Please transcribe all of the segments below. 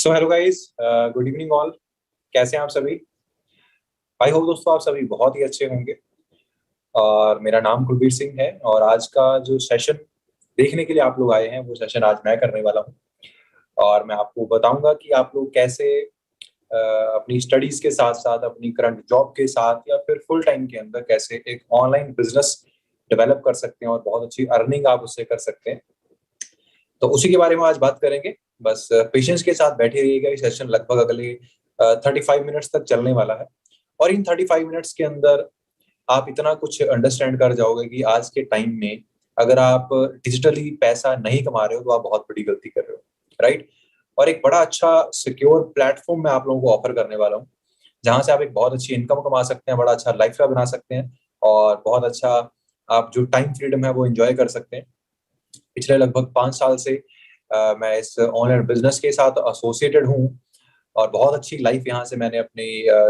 So hello guys, good evening all. कैसे हैं आप सभी? आई होप दोस्तों आप सभी बहुत ही अच्छे होंगे। और मेरा नाम कुलबीर सिंह है और आज का जो सेशन देखने के लिए आप लोग आए हैं वो सेशन आज मैं करने वाला हूँ। और मैं आपको बताऊंगा कि आप लोग कैसे अपनी स्टडीज के साथ साथ अपनी करंट जॉब के साथ या फिर फुल टाइम के अंदर कैसे एक ऑनलाइन बिजनेस डेवलप कर सकते हैं और बहुत अच्छी अर्निंग आप उससे कर सकते हैं। तो उसी के बारे में आज बात करेंगे। बस पेशेंस के साथ बैठे रहिएगा। ये सेशन लगभग अगले 35 मिनट्स तक चलने वाला है। और इन 35 मिनट्स के अंदर आप इतना कुछ अंडरस्टैंड कर जाओगे कि आज के टाइम में अगर आप डिजिटली पैसा नहीं कमा रहे हो तो आप बहुत बड़ी गलती कर रहे हो, राइट। और एक बड़ा अच्छा सिक्योर प्लेटफॉर्म मैं आप लोगों को ऑफर करने वाला हूँ, जहां से आप एक बहुत अच्छी इनकम कमा सकते हैं, बड़ा अच्छा लाइफ बना सकते हैं और बहुत अच्छा आप जो टाइम फ्रीडम है वो एंजॉय कर सकते हैं। पिछले लगभग 5 साल से मैं इस ऑनलाइन बिजनेस के साथ एसोसिएटेड हूँ और बहुत अच्छी लाइफ यहाँ से मैंने अपनी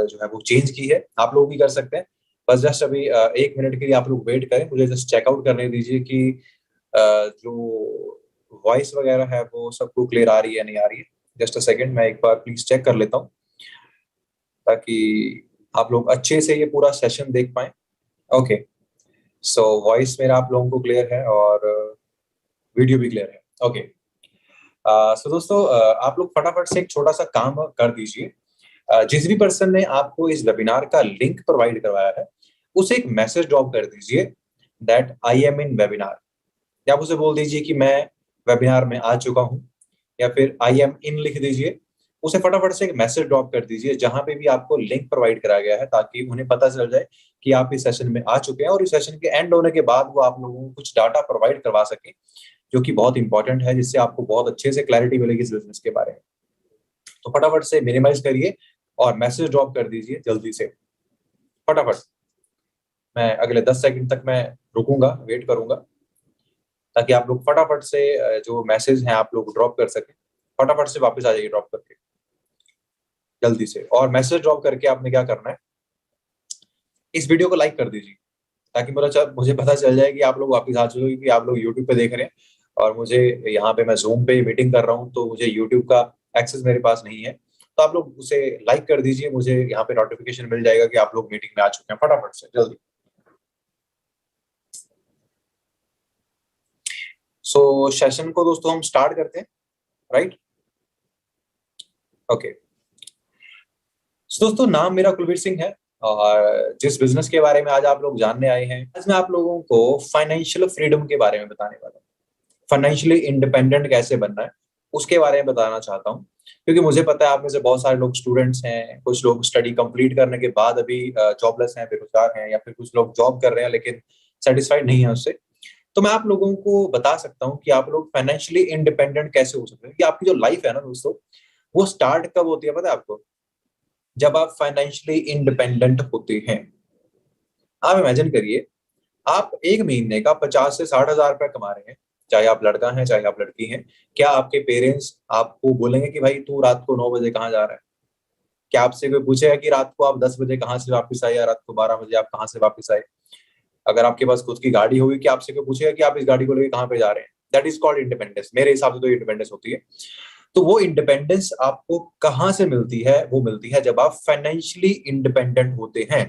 जो है वो चेंज की है। आप लोग भी कर सकते हैं। बस जस्ट अभी 1 मिनट के लिए आप लोग वेट करें, मुझे जस्ट चेकआउट करने दीजिए कि जो वॉइस वगैरह है वो सबको क्लियर आ रही है नहीं आ रही है। जस्ट अ सेकंड, मैं एक बार प्लीज चेक कर लेता हूँ ताकि आप लोग अच्छे से ये पूरा सेशन देख पाए। ओके, सो वॉइस मेरा आप लोगों को क्लियर है और वीडियो भी क्लियर है। ओके, सो दोस्तों आप लोग फटाफट से एक छोटा सा काम कर दीजिए। जिस भी पर्सन ने आपको इस वेबिनार का लिंक प्रोवाइड करवाया है उसे एक मैसेज ड्रॉप कर दीजिए that I am in webinar. या आप उसे बोल दीजिए कि मैं वेबिनार में आ चुका हूँ, या फिर आई एम इन लिख दीजिए। उसे फटाफट से एक मैसेज ड्रॉप कर दीजिए जहां पे भी आपको लिंक प्रोवाइड कराया गया है, ताकि उन्हें पता चल जाए कि आप इस सेशन में आ चुके हैं और इस सेशन के एंड होने के बाद वो आप लोगों को कुछ डाटा प्रोवाइड करवा सके, जो कि बहुत इंपॉर्टेंट है, जिससे आपको बहुत अच्छे से क्लैरिटी मिलेगी इस बिजनेस के बारे में। तो फटाफट से मिनिमाइज करिए और मैसेज ड्रॉप कर दीजिए जल्दी से, फटाफट। मैं अगले 10 सेकंड तक मैं रुकूंगा, वेट करूंगा, ताकि आप लोग फटाफट से जो मैसेज हैं आप लोग ड्रॉप कर सकें। फटाफट से वापस आ जाइए ड्रॉप करके जल्दी से। और मैसेज ड्रॉप करके आपने क्या करना है, इस वीडियो को लाइक कर दीजिए, ताकि मुझे पता चल जाए कि आप लोग वापस आ चुके हैं, कि आप लोग यूट्यूब पे देख रहे हैं और मुझे यहाँ पे मैं जूम पे मीटिंग कर रहा हूँ तो मुझे यूट्यूब का एक्सेस मेरे पास नहीं है। तो आप लोग उसे लाइक कर दीजिए, मुझे यहाँ पे नोटिफिकेशन मिल जाएगा कि आप लोग मीटिंग में आ चुके हैं। फटाफट से जल्दी। सो सेशन को दोस्तों हम स्टार्ट करते हैं, राइट। ओके, दोस्तों नाम मेरा कुलवीर सिंह है और जिस बिजनेस के बारे में आज आप लोग जानने आए हैं, आज मैं आप लोगों को फाइनेंशियल फ्रीडम के बारे में बताने वाला हूँ। फाइनेंशियली इंडिपेंडेंट कैसे बनना है उसके बारे में बताना चाहता हूँ, क्योंकि मुझे पता है आप में से बहुत सारे लोग स्टूडेंट्स हैं, कुछ लोग स्टडी कंप्लीट करने के बाद अभी जॉबलेस हैं, बेरोजगार हैं, या फिर कुछ लोग जॉब कर रहे हैं लेकिन सेटिस्फाइड नहीं है उससे। तो मैं आप लोगों को बता सकता हूँ कि आप लोग फाइनेंशियली इंडिपेंडेंट कैसे हो सकते हैं। कि आपकी जो लाइफ है ना दोस्तों, वो स्टार्ट कब होती है पता है आपको? जब आप फाइनेंशियली इंडिपेंडेंट होते हैं। आप इमेजिन करिए, आप एक महीने का 50 से 60 हजार रुपया कमा रहे हैं, चाहे आप लड़का हैं चाहे आप लड़की हैं। क्या आपके पेरेंट्स आपको बोलेंगे कि भाई तू रात को 9 बजे कहाँ जा रहा है? क्या आपसे कोई पूछेगा कि रात को आप 10 बजे कहाँ से वापस आए या रात को 12 बजे आप कहाँ से वापस आए? अगर आपके पास खुद की गाड़ी होगी, कि आपसे कोई पूछेगा कि आप इस गाड़ी को लेकर कहाँ पे जा रहे हैं? That is called independence. मेरे हिसाब से तो इंडिपेंडेंस होती है। तो वो इंडिपेंडेंस आपको कहाँ से मिलती है? वो मिलती है जब आप फाइनेंशियली इंडिपेंडेंट होते हैं,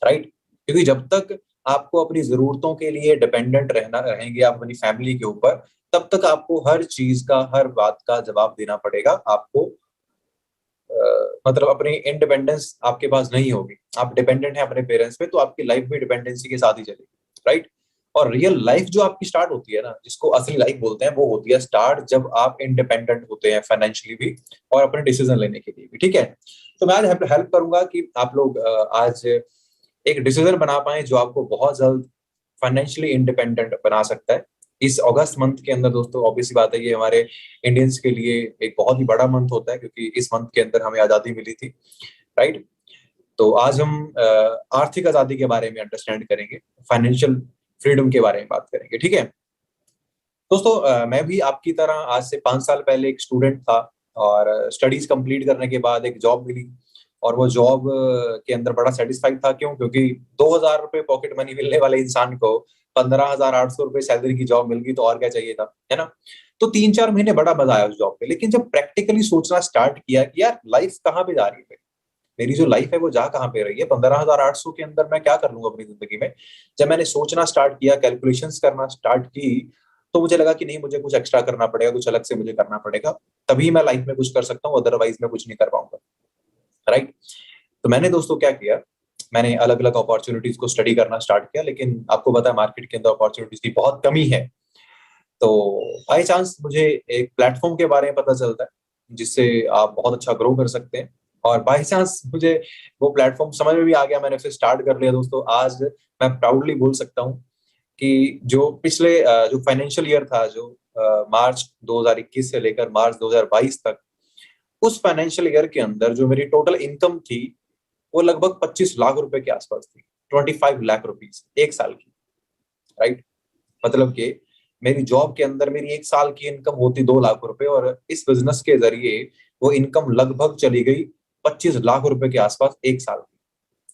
राइट। क्योंकि जब तक आपको अपनी जरूरतों के लिए डिपेंडेंट रहना रहेंगे आप अपनी फैमिली के ऊपर, तब तक आपको हर चीज का, हर बात का जवाब देना पड़ेगा आपको। मतलब अपनी इंडिपेंडेंस आपके पास नहीं होगी, आप डिपेंडेंट हैं अपने पेरेंट्स पे, तो आपकी लाइफ भी डिपेंडेंसी के साथ ही चलेगी, राइट। और रियल लाइफ जो आपकी स्टार्ट होती है ना, जिसको असली लाइफ बोलते हैं, वो होती है स्टार्ट जब आप इंडिपेंडेंट होते हैं फाइनेंशियली भी और अपने डिसीजन लेने के लिए भी, ठीक है। तो मैं आज हेल्प करूंगा कि आप लोग आज एक डिसीजन बना पाए जो आपको बहुत जल्द फाइनेंशियली इंडिपेंडेंट बना सकता है। इस अगस्त मंथ के अंदर दोस्तों, ऑब्वियस सी बात है, ये हमारे इंडियंस के लिए एक बहुत ही बड़ा मंथ होता है, क्योंकि इस मंथ के अंदर हमें आजादी मिली थी, राइट। तो आज हम आर्थिक आजादी के बारे में अंडरस्टैंड करेंगे, फाइनेंशियल फ्रीडम के बारे में बात करेंगे, ठीक है। दोस्तों मैं भी आपकी तरह आज से 5 साल पहले एक स्टूडेंट था और स्टडीज कंप्लीट करने के बाद एक जॉब मिली और वो जॉब के अंदर बड़ा सेटिस्फाइड था। क्यों? क्योंकि 2,000 रुपए पॉकेट मनी मिलने वाले इंसान को 15,800 रुपए सैलरी की जॉब मिल गई, तो और क्या चाहिए था, है ना। तो 3-4 महीने बड़ा मजा आया उस जॉब पे, लेकिन जब प्रैक्टिकली सोचना स्टार्ट किया कि यार लाइफ कहाँ पे जा रही है, मेरी जो लाइफ है वो जा कहाँ पे रही है, 15,800 के अंदर मैं क्या कर लूंगा अपनी जिंदगी में। जब मैंने सोचना स्टार्ट किया, कैलकुलेशंस करना स्टार्ट की, तो मुझे लगा कि नहीं, मुझे कुछ एक्स्ट्रा करना पड़ेगा, कुछ अलग से मुझे करना पड़ेगा, तभी मैं लाइफ में कुछ कर सकता हूँ, अदरवाइज मैं कुछ नहीं कर पाऊंगा। राइट। तो मैंने दोस्तों क्या किया, मैंने अलग अलग अपॉर्चुनिटीज को स्टडी करना स्टार्ट किया, लेकिन आपको पता है मार्केट के अंदर अपॉर्चुनिटीज की बहुत कमी है। तो बाई चांस मुझे एक प्लेटफॉर्म के बारे में पता चलता है जिससे आप बहुत अच्छा ग्रो कर सकते हैं, और बाई चांस मुझे वो प्लेटफॉर्म समझ में भी आ गया, मैंने फिर स्टार्ट कर लिया दोस्तों। आज मैं प्राउडली बोल सकता हूँ कि जो पिछले जो फाइनेंशियल ईयर था, जो मार्च 2021 से लेकर मार्च 2022 तक, उस फाइनेंशियल ईयर के अंदर जो मेरी टोटल इनकम थी वो लगभग 25 लाख रुपए के आसपास थी। 25 लाख रुपीज एक साल की। राइट। मतलब कि मेरी जॉब के अंदर मेरी एक साल की इनकम होती 2 लाख रुपए, और इस बिजनेस के जरिए वो इनकम लगभग चली गई 25 लाख रुपए के आसपास एक साल की।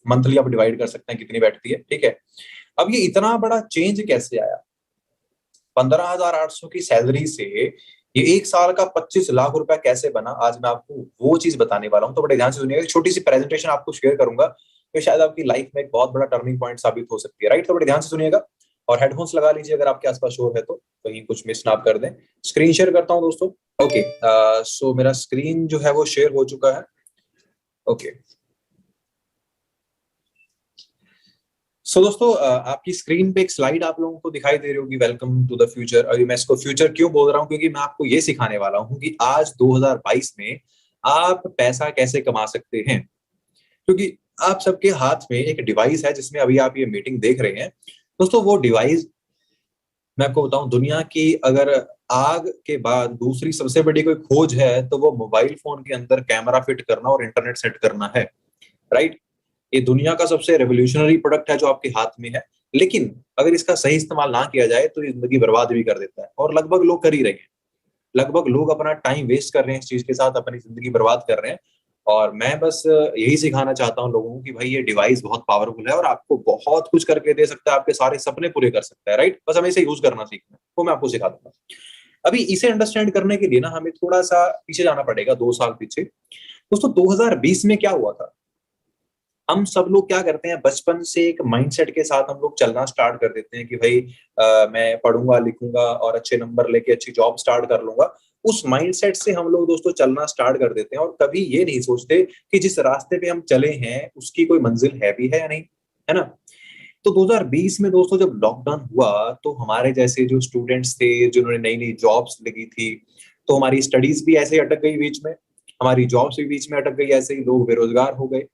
मंथली आप डिवाइड कर सकते हैं कितनी बैठती है, ठीक है। अब ये इतना बड़ा चेंज कैसे आया, 15,800 की सैलरी से ये एक साल का 25 लाख रुपया कैसे बना, आज मैं आपको वो चीज बताने वाला हूँ। तो बड़े ध्यान से सुनिएगा, छोटी सी प्रेजेंटेशन आपको शेयर करूंगा, जो शायद आपकी लाइफ में एक बहुत बड़ा टर्निंग पॉइंट साबित हो सकती है। राइट। तो बड़े ध्यान से सुनिएगा, और हेडफोन्स लगा लीजिए अगर आपके आसपास शोर है तो, कहीं कुछ मिस ना आप कर दें। स्क्रीन शेयर करता हूँ दोस्तों। ओके, सो मेरा स्क्रीन जो है वो शेयर हो चुका है। ओके, सो दोस्तों आपकी स्क्रीन पे एक स्लाइड आप लोगों को दिखाई दे रही होगी, वेलकम टू द फ्यूचर। अभी मैं इसको फ्यूचर क्यों बोल रहा हूँ, क्योंकि मैं आपको ये सिखाने वाला हूँ कि आज 2022 में आप पैसा कैसे कमा सकते हैं। क्योंकि आप सबके हाथ में एक डिवाइस है जिसमें अभी आप ये मीटिंग देख रहे हैं दोस्तों। वो डिवाइस, मैं आपको बताऊं, दुनिया की अगर आग के बाद दूसरी सबसे बड़ी कोई खोज है तो वो मोबाइल फोन के अंदर कैमरा फिट करना और इंटरनेट सेट करना है। राइट। ये दुनिया का सबसे रेवोल्यूशनरी प्रोडक्ट है जो आपके हाथ में है, लेकिन अगर इसका सही इस्तेमाल ना किया जाए तो ये जिंदगी बर्बाद भी कर देता है, और लगभग लोग कर ही रहे हैं। लगभग लोग अपना टाइम वेस्ट कर रहे हैं इस चीज के साथ, अपनी जिंदगी बर्बाद कर रहे हैं। और मैं बस यही सिखाना चाहता हूँ लोगों को कि भाई ये डिवाइस बहुत पावरफुल है और आपको बहुत कुछ करके दे सकता है, आपके सारे सपने पूरे कर सकता है। राइट। बस हमें इसे यूज करना सीखना है, वो मैं आपको सिखा दूंगा। अभी इसे अंडरस्टैंड करने के लिए ना हमें थोड़ा सा पीछे जाना पड़ेगा, 2 साल पीछे। दोस्तों 2020 में क्या हुआ था, हम सब लोग क्या करते हैं, बचपन से एक माइंडसेट के साथ हम लोग चलना स्टार्ट कर देते हैं कि भाई मैं पढ़ूंगा लिखूंगा और अच्छे नंबर लेके अच्छी जॉब स्टार्ट कर लूंगा। उस माइंडसेट से हम लोग दोस्तों चलना स्टार्ट कर देते हैं, और कभी ये नहीं सोचते कि जिस रास्ते पे हम चले हैं उसकी कोई मंजिल है भी है या नहीं, है ना। तो 2020 में दोस्तों जब लॉकडाउन हुआ, तो हमारे जैसे जो स्टूडेंट्स थे जिन्होंने नई नई जॉब्स लगी थी, तो हमारी स्टडीज भी ऐसे ही अटक गई बीच में, हमारी जॉब्स भी बीच में अटक गई, ऐसे ही लोग बेरोजगार हो गए।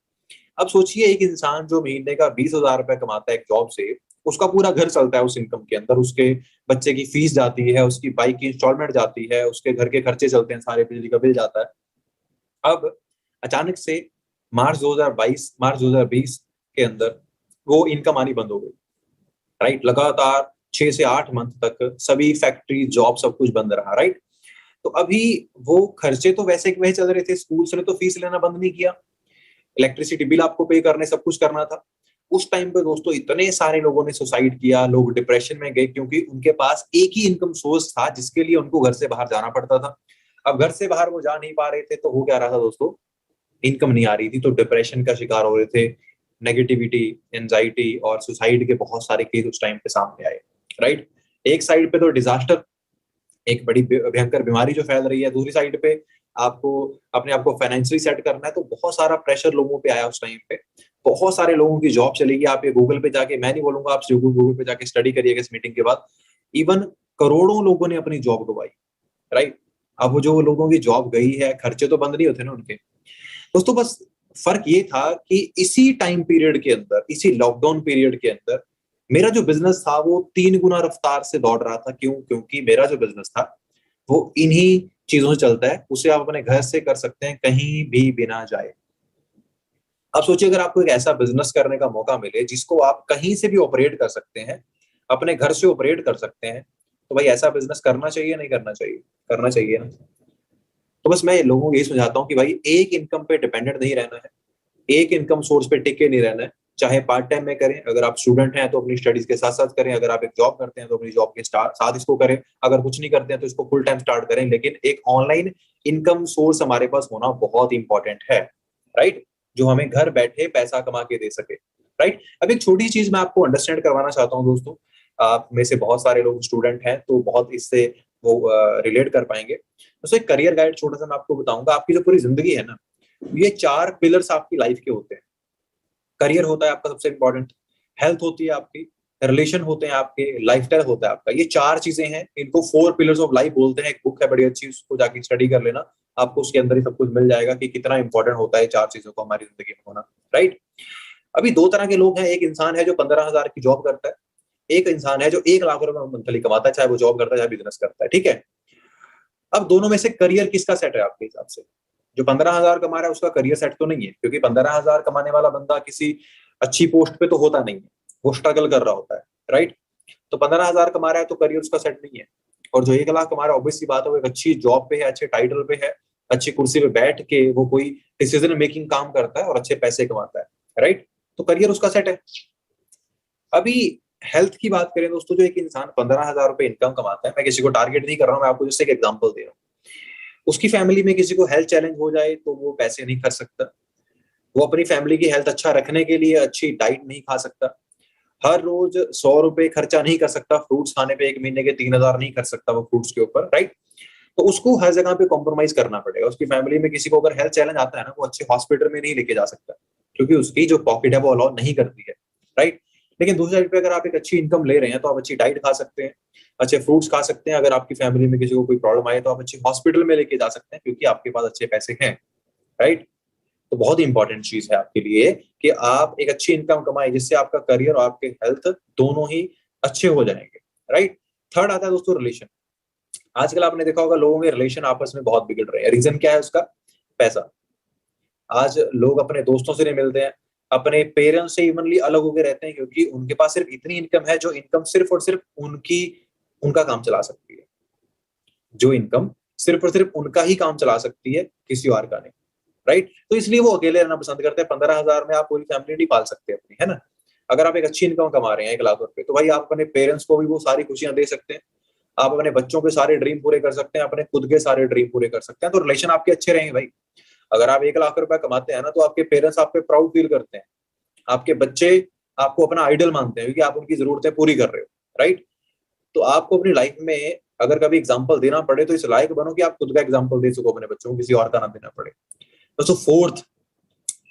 अब सोचिए, एक इंसान जो महीने का 20,000 रुपए कमाता है एक जॉब से, उसका पूरा घर चलता है उस इनकम के अंदर, उसके बच्चे की फीस जाती है, उसकी बाइक की इंस्टॉलमेंट जाती है, उसके घर के खर्चे चलते हैं, सारे बिजली का बिल जाता है। अब अचानक से मार्च 2020 के अंदर वो इनकम आनी बंद हो गई। राइट। लगातार 6 से 8 मंथ तक सभी फैक्ट्री जॉब सब कुछ बंद रहा। राइट। तो अभी वो खर्चे तो वैसे के वैसे चल रहे थे, स्कूल से तो फीस लेना बंद नहीं किया, इलेक्ट्रिसिटी बिल आपको पे करने, सब कुछ करना था। उस टाइम पे दोस्तों इतने सारे लोगों ने सुसाइड किया, लोग डिप्रेशन में गए, क्योंकि उनके पास एक ही इनकम सोर्स था जिसके लिए उनको घर से बाहर जाना पड़ता था। अब घर से बाहर वो जा नहीं पा रहे थे, तो हो क्या रहा था दोस्तों, इनकम नहीं आ रही थी, तो डिप्रेशन का शिकार हो रहे थे, नेगेटिविटी, एंजाइटी और सुसाइड के बहुत सारे केस उस टाइम पे सामने आए। राइट। एक साइड पे तो डिजास्टर, एक बड़ी भयंकर बीमारी जो फैल रही है, दूसरी साइड पे आपको अपने आप को फाइनेंशियली सेट करना है, तो बहुत सारा प्रेशर लोगों पे आया उस टाइम पे। बहुत सारे लोगों की जॉब चली गई। आप ये गूगल पे जाके, मैं नहीं बोलूंगा आप गूगल पे जाके स्टडी करिएगा इस मीटिंग के बाद, इवन करोड़ों लोगों ने अपनी जॉब गवाई। राइट। अब वो जो लोगों की जॉब गई है, खर्चे तो बंद नहीं होते ना उनके। दोस्तों बस फर्क ये था कि इसी टाइम पीरियड के अंदर, इसी लॉकडाउन पीरियड के अंदर मेरा जो बिजनेस था वो 3 गुना रफ्तार से दौड़ रहा था। क्यों? क्योंकि मेरा जो बिजनेस था वो इन्हीं चीजों से चलता है, उसे आप अपने घर से कर सकते हैं कहीं भी बिना जाए। अब सोचिए, अगर आपको एक ऐसा बिजनेस करने का मौका मिले जिसको आप कहीं से भी ऑपरेट कर सकते हैं, अपने घर से ऑपरेट कर सकते हैं, तो भाई ऐसा बिजनेस करना चाहिए नहीं करना चाहिए? करना चाहिए ना। तो बस मैं लोगों को यही समझाता हूँ कि भाई एक इनकम पे डिपेंडेंट नहीं रहना है, एक इनकम सोर्स पे टिके नहीं रहना है। चाहे पार्ट टाइम में करें, अगर आप स्टूडेंट हैं तो अपनी स्टडीज के साथ साथ करें, अगर आप एक जॉब करते हैं तो अपनी जॉब के साथ इसको करें, अगर कुछ नहीं करते हैं तो इसको फुल टाइम स्टार्ट करें, लेकिन एक ऑनलाइन इनकम सोर्स हमारे पास होना बहुत इंपॉर्टेंट है, राइट, जो हमें घर बैठे पैसा कमा के दे सके, राइट। अब एक छोटी चीज मैं आपको अंडरस्टैंड करवाना चाहता हूँ दोस्तों, आप में से बहुत सारे लोग स्टूडेंट हैं तो बहुत इससे वो रिलेट कर पाएंगे। तो एक करियर गाइड छोटा सा मैं आपको बताऊंगा। आपकी जो पूरी जिंदगी है ना, ये 4 पिलर्स आपकी लाइफ के होते हैं। करियर होता है आपका सबसे इंपॉर्टेंट, हेल्थ होती है आपकी, रिलेशन होते हैं आपके, लाइफस्टाइल होता है आपका। ये 4 चीजें हैं, इनको 4 पिलर्स ऑफ लाइफ बोलते हैं। एक बुक है बड़ी अच्छी, उसको जाके स्टडी कर लेना, आपको उसके अंदर ही सब कुछ मिल जाएगा कि कितना इंपॉर्टेंट होता है 4 चीजों को हमारी जिंदगी में होना, राइट। अभी 2 तरह के लोग हैं, एक इंसान है जो 15,000 की जॉब करता है, एक इंसान है जो 1 लाख रुपए मंथली कमाता है, चाहे वो जॉब करता है चाहे बिजनेस करता है, ठीक है। अब दोनों में से करियर किसका सेट है आपके हिसाब से? जो 15,000 कमा रहा है उसका करियर सेट तो नहीं है, क्योंकि 15,000 कमाने वाला बंदा किसी अच्छी पोस्ट पे तो होता नहीं है, वो स्ट्रगल कर रहा होता है, राइट। तो 15,000 कमा रहा है तो करियर उसका सेट नहीं है। और जो 1 लाख कमा रहा है, ऑब्वियसली बात है, वो एक अच्छी जॉब पे है, अच्छे टाइटल पे है, अच्छी कुर्सी पे बैठ के वो कोई डिसीजन मेकिंग काम करता है और अच्छे पैसे कमाता है, राइट। तो करियर उसका सेट है। अभी हेल्थ की बात करें दोस्तों, जो एक इंसान 15,000 रुपए इनकम कमाता है, मैं किसी को टारगेट नहीं कर रहा हूं, मैं आपको जस्ट एक एग्जांपल दे रहा हूँ, उसकी फैमिली में किसी को हेल्थ चैलेंज हो जाए तो वो पैसे नहीं कर सकता, वो अपनी फैमिली की हेल्थ अच्छा रखने के लिए अच्छी डाइट नहीं खा सकता, हर रोज 100 रुपए खर्चा नहीं कर सकता फ्रूट्स खाने पे, 1 महीने के 3,000 नहीं कर सकता वो फ्रूट्स के ऊपर, राइट। तो उसको हर जगह पे कॉम्प्रोमाइज करना पड़ेगा। उसकी फैमिली में किसी को अगर हेल्थ चैलेंज आता है ना, वो अच्छे हॉस्पिटल में नहीं लेके जा सकता, क्योंकि उसकी जो पॉकेट है वो अलाउ नहीं करती है, राइट। लेकिन दूसरी साइड पे अगर आप एक अच्छी इनकम ले रहे हैं तो आप अच्छी डाइट खा सकते हैं, अच्छे फ्रूट्स खा सकते हैं। अगर आपकी फैमिली में किसी को कोई प्रॉब्लम आए तो आप अच्छे हॉस्पिटल में लेके जा सकते हैं, क्योंकि आपके पास अच्छे पैसे हैं, राइट। तो बहुत इंपॉर्टेंट चीज है आपके लिए कि आप एक अच्छी इनकम कमाएं, जिससे आपका करियर और आपके हेल्थ दोनों ही अच्छे हो जाएंगे, राइट। थर्ड आता है दोस्तों रिलेशन। आजकल आपने देखा होगा लोगों के रिलेशन आपस में बहुत बिगड़ रहे हैं। रीजन क्या है उसका? पैसा। आज लोग अपने दोस्तों से नहीं मिलते हैं, अपने पेरेंट्स से इवनली अलग होकर रहते हैं, क्योंकि उनके पास सिर्फ इतनी इनकम है जो इनकम सिर्फ और सिर्फ उनकी उनका काम चला सकती है, जो इनकम सिर्फ और सिर्फ उनका ही काम चला सकती है, किसी और का नहीं, राइट। तो इसलिए वो अकेले रहना पसंद करते हैं। 15,000 में आप पूरी फैमिली नहीं पाल सकते अपनी, है ना। अगर आप एक अच्छी इनकम कमा रहे हैं 1 लाख रुपए, तो भाई आप अपने पेरेंट्स को भी वो सारी खुशियां दे सकते हैं, आप अपने बच्चों के सारे ड्रीम पूरे कर सकते हैं, अपने खुद के सारे ड्रीम पूरे कर सकते हैं। तो रिलेशन आपके अच्छे रहेंगे भाई। अगर आप 1 लाख रुपए कमाते हैं ना, तो आपके पेरेंट्स आप पे प्राउड फील करते हैं, आपके बच्चे आपको अपना आइडल मानते हैं, क्योंकि आप उनकी जरूरतें पूरी कर रहे हो, राइट। तो आपको अपनी लाइफ में अगर कभी एग्जाम्पल देना पड़े तो इस लायक बनो कि आप खुद का एग्जाम्पल दे सको अपने बच्चों को, किसी और का ना देना पड़े। तो fourth,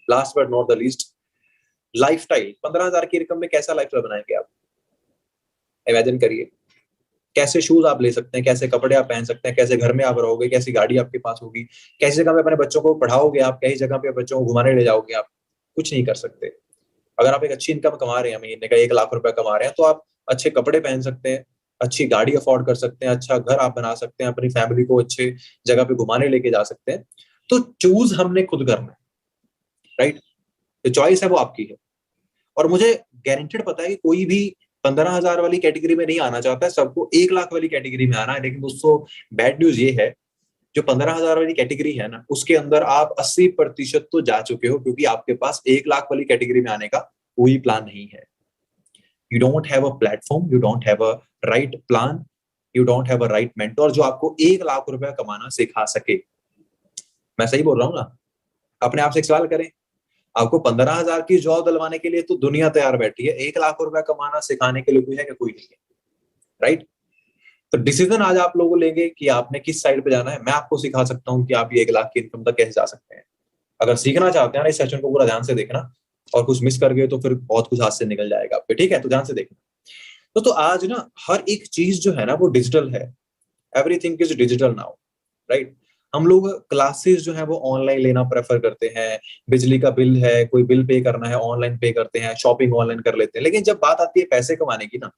last but not the least, lifestyle. 15,000 की इनकम में कैसा लाइफस्टाइल बनाएंगे आप? इमेजिन करिए, कैसे शूज आप ले सकते हैं, कैसे कपड़े आप पहन सकते हैं, कैसे घर में आप रहोगे, कैसी गाड़ी आपके पास होगी, कैसी जगह पे अपने बच्चों को पढ़ाओगे आप, कैसी जगह पे बच्चों को घुमाने ले जाओगे आप? कुछ नहीं कर सकते। अगर आप एक अच्छी इनकम कमा रहे हैं, महीने का 1 लाख रुपए कमा रहे हैं, तो आप अच्छे कपड़े पहन सकते हैं, अच्छी गाड़ी अफोर्ड कर सकते हैं, अच्छा घर आप बना सकते हैं, अपनी फैमिली को अच्छे जगह पे घुमाने लेके जा सकते हैं। तो चूज हमने खुद करना है, राइट। जो चॉइस है वो आपकी है। और मुझे गारंटेड पता है कि कोई भी 15,000 वाली कैटेगरी में नहीं आना चाहता है, सबको 1 लाख वाली कैटेगरी में आना है। लेकिन दोस्तों बैड न्यूज ये है, जो 15,000 वाली कैटेगरी है ना, उसके अंदर आप 80% तो जा चुके हो, क्योंकि आपके पास 1 लाख वाली कैटेगरी में आने का कोई प्लान नहीं है। You don't have a platform, you don't have a right plan, you don't have a right mentor जो आपको 1 लाख रुपया कमाना सिखा सके। मैं सही बोल रहा हूँ ना? अपने आप से एक सवाल करें, आपको 15,000 की जॉब दिलवाने के लिए तो दुनिया तैयार बैठी है, 1 लाख रुपया कमाना सिखाने के लिए कोई है कि कोई नहीं है, राइट। तो डिसीजन आज आप लोगों लेंगे कि आपने किस साइड पे जाना है। मैं आपको सिखा सकता हूँ कि आप ये 1 लाख की इनकम तक कैसे जा सकते हैं। अगर सीखना चाहते हैं ना, इस सेशन को पूरा ध्यान से देखना, और कुछ मिस कर गए तो फिर बहुत कुछ हाथ से निकल जाएगा आपके, ठीक है। तो ध्यान से देखना। तो आज ना हर एक चीज जो है ना वो डिजिटल है। Everything is digital now, right. हम लोग क्लासेस जो है वो ऑनलाइन लेना प्रेफर करते हैं, बिजली का बिल है, कोई बिल पे करना है ऑनलाइन पे करते हैं, शॉपिंग ऑनलाइन कर लेते हैं। लेकिन जब बात आती है पैसे कमाने की ना,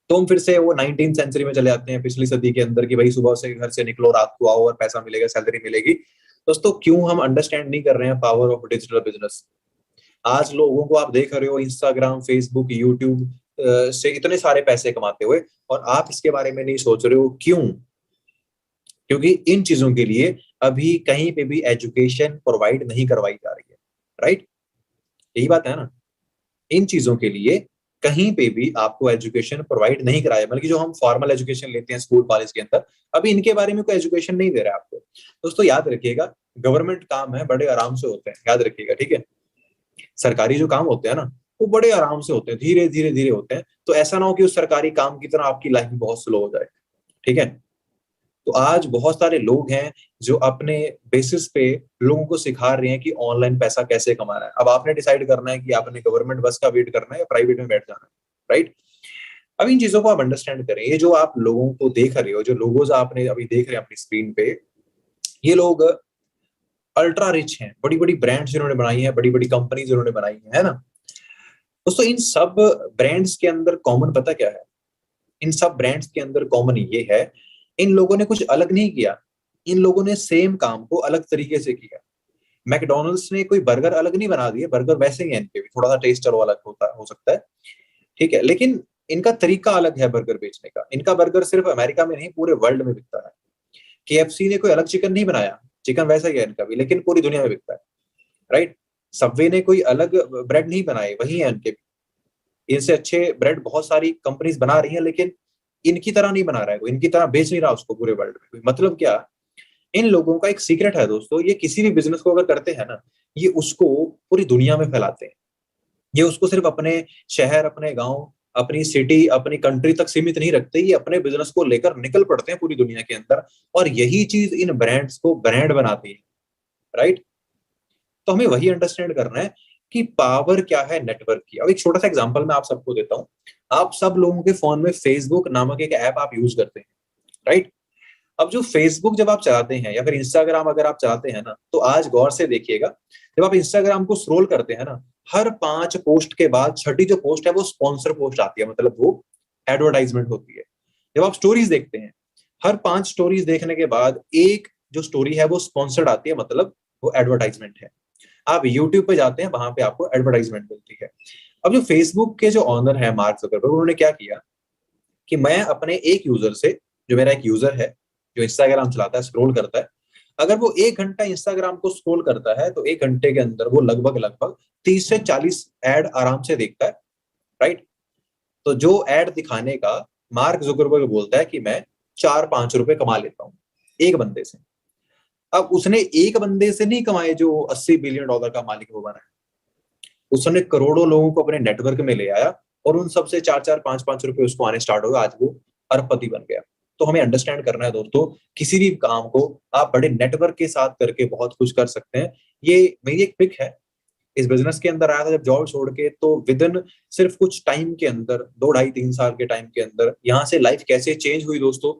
तो हम फिर से वो 19th सेंचुरी में चले जाते हैं, पिछली सदी के अंदर, कि भाई सुबह से घर से निकलो, रात को आओ और पैसा मिलेगा, सैलरी मिलेगी। दोस्तों क्यों हम अंडरस्टैंड नहीं कर रहे हैं पावर ऑफ डिजिटल बिजनेस? आज लोगों को आप देख रहे हो इंस्टाग्राम, फेसबुक, यूट्यूब से इतने सारे पैसे कमाते हुए, और आप इसके बारे में नहीं सोच रहे हो। क्यों? क्योंकि इन चीजों के लिए अभी कहीं पे भी एजुकेशन प्रोवाइड नहीं करवाई जा रही है, राइट। यही बात है ना। इन चीजों के लिए कहीं पे भी आपको एजुकेशन प्रोवाइड नहीं कराया, बल्कि जो हम फॉर्मल एजुकेशन लेते हैं स्कूल कॉलेज के अंदर, अभी इनके बारे में कोई एजुकेशन नहीं दे रहा है आपको। दोस्तों याद रखिएगा, गवर्नमेंट काम है बड़े आराम से होते हैं, याद रखिएगा, ठीक है। सरकारी जो काम होते हैं ना, वो बड़े आराम से होते हैं, धीरे धीरे धीरे होते हैं। तो ऐसा ना हो कि उस सरकारी काम की तरह आपकी लाइफ बहुत स्लो हो जाए, ठीक है। तो आज बहुत सारे लोग हैं जो अपने बेसिस पे लोगों को सिखा रहे हैं कि ऑनलाइन पैसा कैसे कमाना है। अब आपने डिसाइड करना है कि आपने गवर्नमेंट बस का वेट करना है या प्राइवेट में बैठ जाना है, राइट। अब इन चीजों को आप अंडरस्टैंड करें। ये जो आप लोगों को देख रहे हो, जो लोगोज आपने अभी देख रहे हैं अपनी स्क्रीन पे, ये लोग अल्ट्रा रिच हैं, बड़ी बड़ी ब्रांड्स जिन्होंने बनाई है, बड़ी बड़ी कंपनी जिन्होंने बनाई है ना। दोस्तों इन सब ब्रांड्स के अंदर कॉमन पता क्या है? इन सब ब्रांड्स के अंदर कॉमन ये है, इन लोगों ने कुछ अलग नहीं किया, इन लोगों ने सेम काम को अलग तरीके से किया। मैकडोनल्ड्स ने कोई बर्गर अलग नहीं बना दिए, बर्गर वैसे ही है, इनके भी थोड़ा सा टेस्ट चलो अलग होता हो सकता है, ठीक है, लेकिन इनका तरीका अलग है बर्गर बेचने का। इनका बर्गर सिर्फ अमेरिका में नहीं, पूरे वर्ल्ड में बिकता है। केएफसी ने कोई अलग चिकन नहीं बनाया, चिकन वैसा ही है इनका भी, लेकिन पूरी दुनिया में बिकता है, राइट। सबवे ने कोई अलग ब्रेड नहीं बनाए, वही है इनके भी। इनसे अच्छे ब्रेड बहुत सारी कंपनीज बना रही हैं, लेकिन इनकी तरह नहीं बना रहा है कोई, इनकी तरह बेच नहीं रहा उसको पूरे वर्ल्ड में। मतलब क्या, इन लोगों का एक सीक्रेट है दोस्तों, ये किसी भी बिजनेस को अगर करते हैं ना, ये उसको पूरी दुनिया में फैलाते हैं। ये उसको सिर्फ अपने शहर, अपने गांव, अपनी सिटी, अपनी कंट्री तक सीमित नहीं रखते, ये अपने बिजनेस को लेकर निकल पड़ते हैं पूरी दुनिया के अंदर। और यही चीज इन ब्रांड्स को ब्रांड बनाती है, राइट। तो हमें वही अंडरस्टैंड करना है कि पावर क्या है नेटवर्क की। अब एक छोटा सा एग्जांपल मैं आप सबको देता हूँ। आप सब लोगों के फोन में फेसबुक नामक एक ऐप आप यूज करते हैं, राइट। अब जो फेसबुक जब आप चलाते हैं या फिर इंस्टाग्राम अगर आप चलाते हैं ना, तो आज गौर से देखिएगा, जब आप इंस्टाग्राम को स्क्रॉल करते हैं ना, हर 5 पोस्ट के बाद छठी जो पोस्ट है वो स्पॉन्सर पोस्ट आती है, मतलब वो एडवर्टाइजमेंट होती है। जब आप स्टोरीज देखते हैं, हर 5 स्टोरीज देखने के बाद एक जो स्टोरी है वो स्पॉन्सर्ड आती है, मतलब वो एडवर्टाइजमेंट है। आप यूट्यूब पे जाते हैं, वहां पे आपको एडवर्टाइजमेंट मिलती है। अब जो फेसबुक के जो ऑनर है मार्क जुकरबर्ग, उन्होंने क्या किया कि मैं अपने एक यूजर से, जो मेरा एक यूजर है जो इंस्टाग्राम चलाता है, स्क्रॉल करता है, अगर वो 1 घंटा इंस्टाग्राम को स्क्रॉल करता है तो 1 घंटे के अंदर वो लगभग लगभग 30 से 40 एड आराम से देखता है, राइट। तो जो एड दिखाने का मार्क जुकरबर्ग बोलता है कि मैं 4-5 रुपए कमा लेता हूँ एक बंदे से। अब उसने एक बंदे से नहीं कमाए जो $80 बिलियन का मालिक वो बना है, उसने करोड़ों लोगों को अपने नेटवर्क में ले आया और उन सबसे 4-4 5-5 रुपए उसको आने स्टार्ट हो गए, आज वो अरबपति बन गया। तो हमें अंडरस्टैंड करना है दोस्तों, किसी भी काम को आप बड़े नेटवर्क के साथ करके बहुत कुछ कर सकते हैं। ये मेरी एक पिक है, इस बिजनेस के अंदर आया था जब जॉब छोड़ के, तो विद इन सिर्फ कुछ टाइम के अंदर, 2 ढाई 3 साल के टाइम के अंदर यहाँ से लाइफ कैसे चेंज हुई दोस्तों,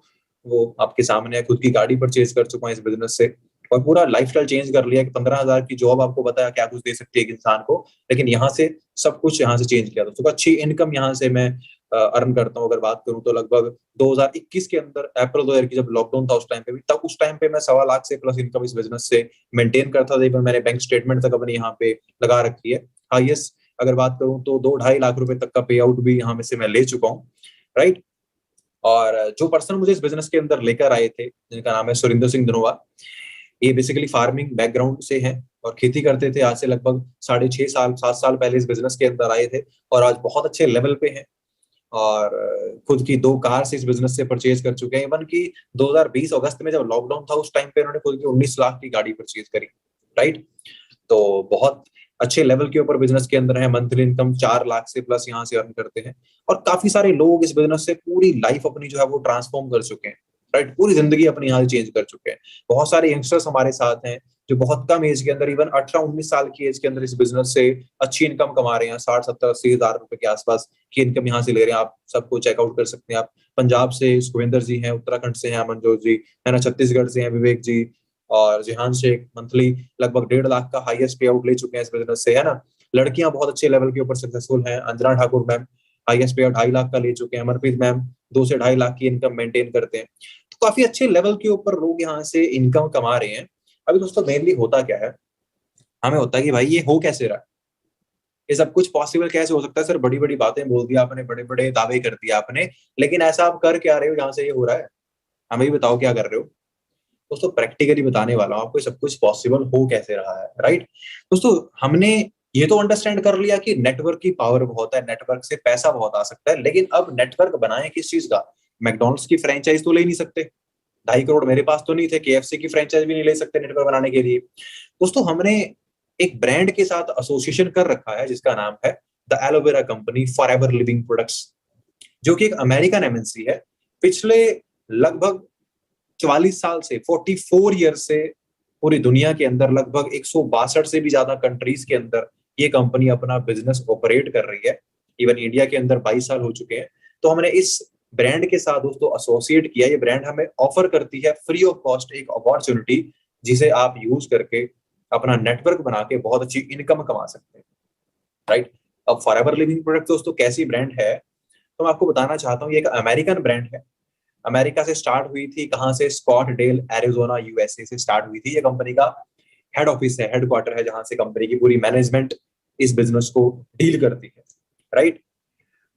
वो आपके सामने है। खुद की गाड़ी परचेज कर चुका हूँ इस बिजनेस से, और पूरा लाइफस्टाइल चेंज कर लिया कि 15,000 की जॉब आपको बताया क्या कुछ दे सकती है एक इंसान को, लेकिन यहाँ से सब कुछ यहाँ से चेंज किया दोस्तों। अच्छी इनकम यहाँ से मैं अर्न करता हूँ। अगर बात करूँ तो लगभग 2021 के अंदर, अप्रैल 2000 की जब लॉकडाउन था उस टाइम पे भी, तब उस टाइम पे मैं 1.25 लाख से प्लस इनकम इस बिजनेस से मेंटेन करता था। इवन मैंने बैंक स्टेटमेंट तक अपनी यहाँ पे लगा रखी है। हाईएस्ट अगर बात करूँ तो 2-2.5 लाख रुपए तक का पे आउट भी यहाँ में से मैं ले चुका हूँ, राइट। और जो पर्सन मुझे इस बिजनेस के अंदर लेकर आए थे, जिनका नाम है सुरिंदर सिंह धनोआ, ये बेसिकली फार्मिंग बैकग्राउंड से हैं और खेती करते थे। आज से लगभग 6.5 साल 7 साल पहले इस बिजनेस के अंदर आए थे और आज बहुत अच्छे लेवल पे हैं। और खुद की 2 कार से इस बिजनेस से परचेज कर चुके हैं। इवन की 2020 अगस्त में जब लॉकडाउन था उस टाइम पे उन्होंने खुद की 19 लाख की गाड़ी परचेज करी, राइट। तो बहुत अच्छे लेवल के ऊपर बिजनेस के अंदर है। मंथली इनकम 4 लाख से प्लस यहाँ से अर्न करते हैं। और काफी सारे लोग इस बिजनेस से पूरी लाइफ अपनी जो है वो ट्रांसफॉर्म कर चुके हैं, राइट। पूरी जिंदगी अपनी यहाँ से चेंज कर चुके हैं। बहुत सारे यंगस्टर्स हमारे साथ हैं जो बहुत कम एज के अंदर, इवन 18-19 साल की एज के अंदर इस बिजनेस से अच्छी इनकम कमा रहे हैं। 60-70-80 हजार रुपए के आसपास की इनकम यहाँ से ले रहे हैं। आप सबको चेकआउट कर सकते हैं। आप पंजाब से सुखविंदर जी हैं, उत्तराखंड से हैं अमनजोत जी, है ना, छत्तीसगढ़ से हैं विवेक जी, और जिहान शेख मंथली लगभग 1.5 लाख का हाईएस्ट पे आउट ले चुके हैं इस बिजनेस से, है ना। लड़कियां बहुत अच्छे लेवल के ऊपर सक्सेसफुल हैं। अंजना ठाकुर मैम हाईएस्ट पे आउट 2.5 लाख का ले चुके हैं। अमरप्रीत मैम 2 से 2.5 लाख की इनकम मेंटेन करते हैं। तो काफी अच्छे लेवल के ऊपर लोग यहाँ से इनकम कमा रहे हैं। अभी दोस्तों मेनली होता क्या है, हमें होता है कि भाई ये हो कैसे रहा है, ये सब कुछ पॉसिबल कैसे हो सकता है। सर बड़ी बड़ी बातें बोल दिया आपने, बड़े बड़े दावे कर दिया आपने, लेकिन ऐसा आप कर क्या रहे हो जहाँ से ये हो रहा है? हमें भी बताओ क्या कर रहे हो। दोस्तों प्रैक्टिकली बताने वाला हूँ आपको सब कुछ पॉसिबल हो कैसे रहा है, राइट। दोस्तों हमने ये तो अंडरस्टैंड कर लिया कि नेटवर्क की पावर बहुत है, नेटवर्क से पैसा बहुत आ सकता है, लेकिन अब नेटवर्क बनाए किस चीज का? मैकडॉनल्ड्स की फ्रेंचाइज तो ले नहीं सकते, 2.5 करोड़ मेरे पास तो नहीं थे, केएफसी की फ्रेंचाइज भी नहीं ले सकते नेटवर्क बनाने के लिए। दोस्तों हमने एक ब्रांड के साथ एसोसिएशन कर रखा है जिसका नाम है the aloe vera company forever living products, जो कि एक अमेरिकन एमएनसी है। पिछले लगभग 44 साल से, 44 ईयर से पूरी दुनिया के अंदर लगभग 162 से भी ज्यादा कंट्रीज के अंदर ये कंपनी अपना बिजनेस ऑपरेट कर रही है। इवन इंडिया के अंदर 22 साल हो चुके हैं। तो हमने इस ब्रांड के साथ दोस्तों एसोसिएट किया। ये ब्रांड हमें ऑफर करती है फ्री ऑफ कॉस्ट एक अपॉर्चुनिटी, जिसे आप यूज करके अपना नेटवर्क बना के बहुत अच्छी इनकम कमा सकते हैं, राइट। अब फॉरएवर लिविंग प्रोडक्ट दोस्तों कैसी ब्रांड है, तो मैं आपको बताना चाहता हूँ। ये एक अमेरिकन ब्रांड है। अमेरिका से स्टार्ट हुई थी, कहां से? स्कॉटडेल एरिजोना यूएसए से स्टार्ट हुई थी। ये कंपनी का हेड ऑफिस है, हेडक्वार्टर है, जहां से कंपनी की पूरी मैनेजमेंट इस बिजनेस को डील करती है, राइट।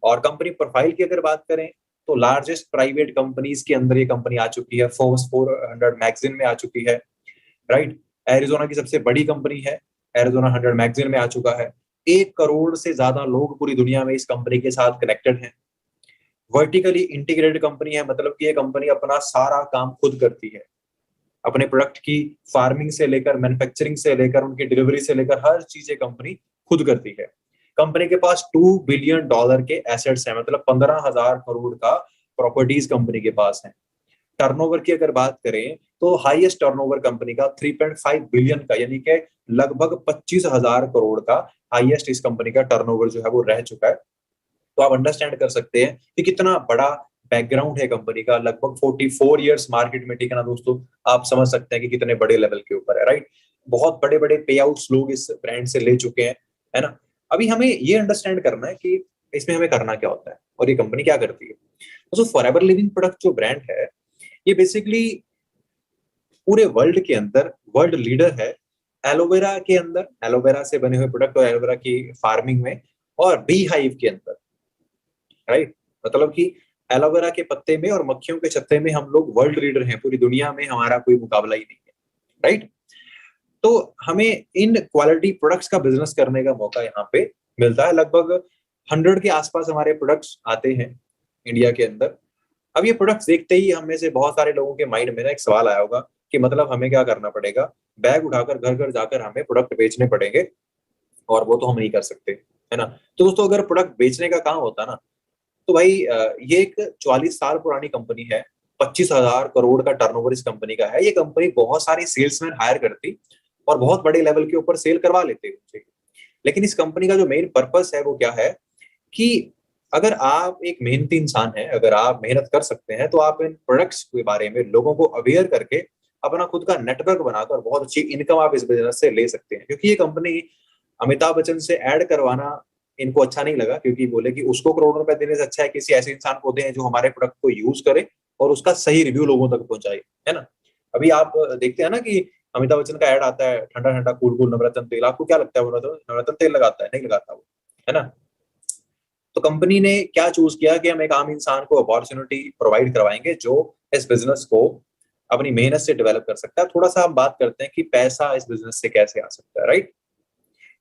और कंपनी प्रोफाइल की अगर बात करें तो लार्जेस्ट प्राइवेट कंपनीज के अंदर ये कंपनी आ चुकी है, फोर्ब्स 400 मैगजीन में आ चुकी है, राइट। एरिजोना की सबसे बड़ी कंपनी है, एरिजोना 100 मैगजीन में आ चुका है। 1 करोड़ से ज्यादा लोग पूरी दुनिया में इस कंपनी के साथ कनेक्टेड हैं। वर्टिकली इंटीग्रेटेड कंपनी है, मतलब कि ये कंपनी अपना सारा काम खुद करती है। अपने प्रोडक्ट की फार्मिंग से लेकर मैन्युफैक्चरिंग से लेकर उनकी डिलीवरी से लेकर हर चीज ये कंपनी खुद करती है। कंपनी के पास $2 बिलियन के एसेट्स हैं, मतलब 15,000 करोड़ का प्रॉपर्टीज कंपनी के पास है। टर्नओवर की अगर बात करें तो हाईएस्ट टर्नओवर कंपनी का 3.5 बिलियन का, यानी कि लगभग 25,000 करोड़ का हाईएस्ट इस कंपनी का टर्नओवर जो है वो रह चुका है। तो आप अंडरस्टैंड कर सकते हैं कि कितना बड़ा बैकग्राउंड है कंपनी का। लगभग 44 इयर्स मार्केट में, ठीक है ना दोस्तों। आप समझ सकते हैं कि कितने बड़े लेवल के ऊपर है, राइट। बहुत बड़े बड़े पे आउट्स लोग इस ब्रांड से ले चुके हैं, है ना। अभी हमें ये अंडरस्टैंड करना है कि इसमें हमें करना क्या होता है और ये कंपनी क्या करती है। तो फॉरएवर लिविंग प्रोडक्ट जो ब्रांड है, ये बेसिकली पूरे वर्ल्ड के अंदर वर्ल्ड लीडर है एलोवेरा के अंदर, एलोवेरा से बने हुए प्रोडक्ट और एलोवेरा की फार्मिंग में, और बी हाइव के अंदर, राइट। मतलब कि एलोवेरा के पत्ते में और मक्खियों के छत्ते में हम लोग वर्ल्ड लीडर हैं, पूरी दुनिया में हमारा कोई मुकाबला ही नहीं है, राइट। तो हमें इन क्वालिटी प्रोडक्ट्स का बिजनेस करने का मौका यहाँ पे मिलता है। लगभग 100 के आसपास हमारे प्रोडक्ट्स आते हैं इंडिया के अंदर। अब ये प्रोडक्ट्स देखते ही हम में से बहुत सारे लोगों के माइंड में ना एक सवाल आया होगा कि मतलब हमें क्या करना पड़ेगा? बैग उठाकर घर घर जाकर हमें प्रोडक्ट बेचने पड़ेंगे, और वो तो हम नहीं कर सकते, है ना। तो दोस्तों अगर प्रोडक्ट बेचने का काम होता ना, तो भाई ये एक 44 साल पुरानी कंपनी है। 25,000 करोड़ का टर्नओवर इस कंपनी का है। ये कंपनी बहुत सारे सेल्समैन हायर करती और बहुत बड़े लेवल के ऊपर सेल करवा लेते हैं। लेकिन इस कंपनी का जो मेन पर्पस है वो क्या है कि अगर आप एक मेहनती इंसान है, अगर आप मेहनत कर सकते हैं, तो आप इन प्रोडक्ट्स के बारे में लोगों को अवेयर करके अपना खुद का नेटवर्क बनाकर बहुत अच्छी इनकम आप इस बिजनेस से ले सकते हैं। क्योंकि ये कंपनी अमिताभ बच्चन से ऐड करवाना इनको अच्छा नहीं लगा, क्योंकि बोले कि उसको करोड़ों रुपए देने से अच्छा है किसी ऐसे इंसान को दें जो हमारे प्रोडक्ट को यूज करे और उसका सही रिव्यू लोगों तक पहुंचाए, है ना। अभी आप देखते हैं ना कि अमिताभ बच्चन का ऐड आता है, ठंडा ठंडा कूल कूल नवरत्न तेल। आपको क्या लगता है वो नवरत्न तेल लगाता है? नहीं लगाता वो, है ना। तो कंपनी ने क्या चूज किया कि हम एक आम इंसान को अपॉर्चुनिटी प्रोवाइड करवाएंगे जो इस बिजनेस को अपनी मेहनत से डेवलप कर सकता है। थोड़ा सा हम बात करते हैं कि पैसा इस बिजनेस से कैसे आ सकता है, राइट।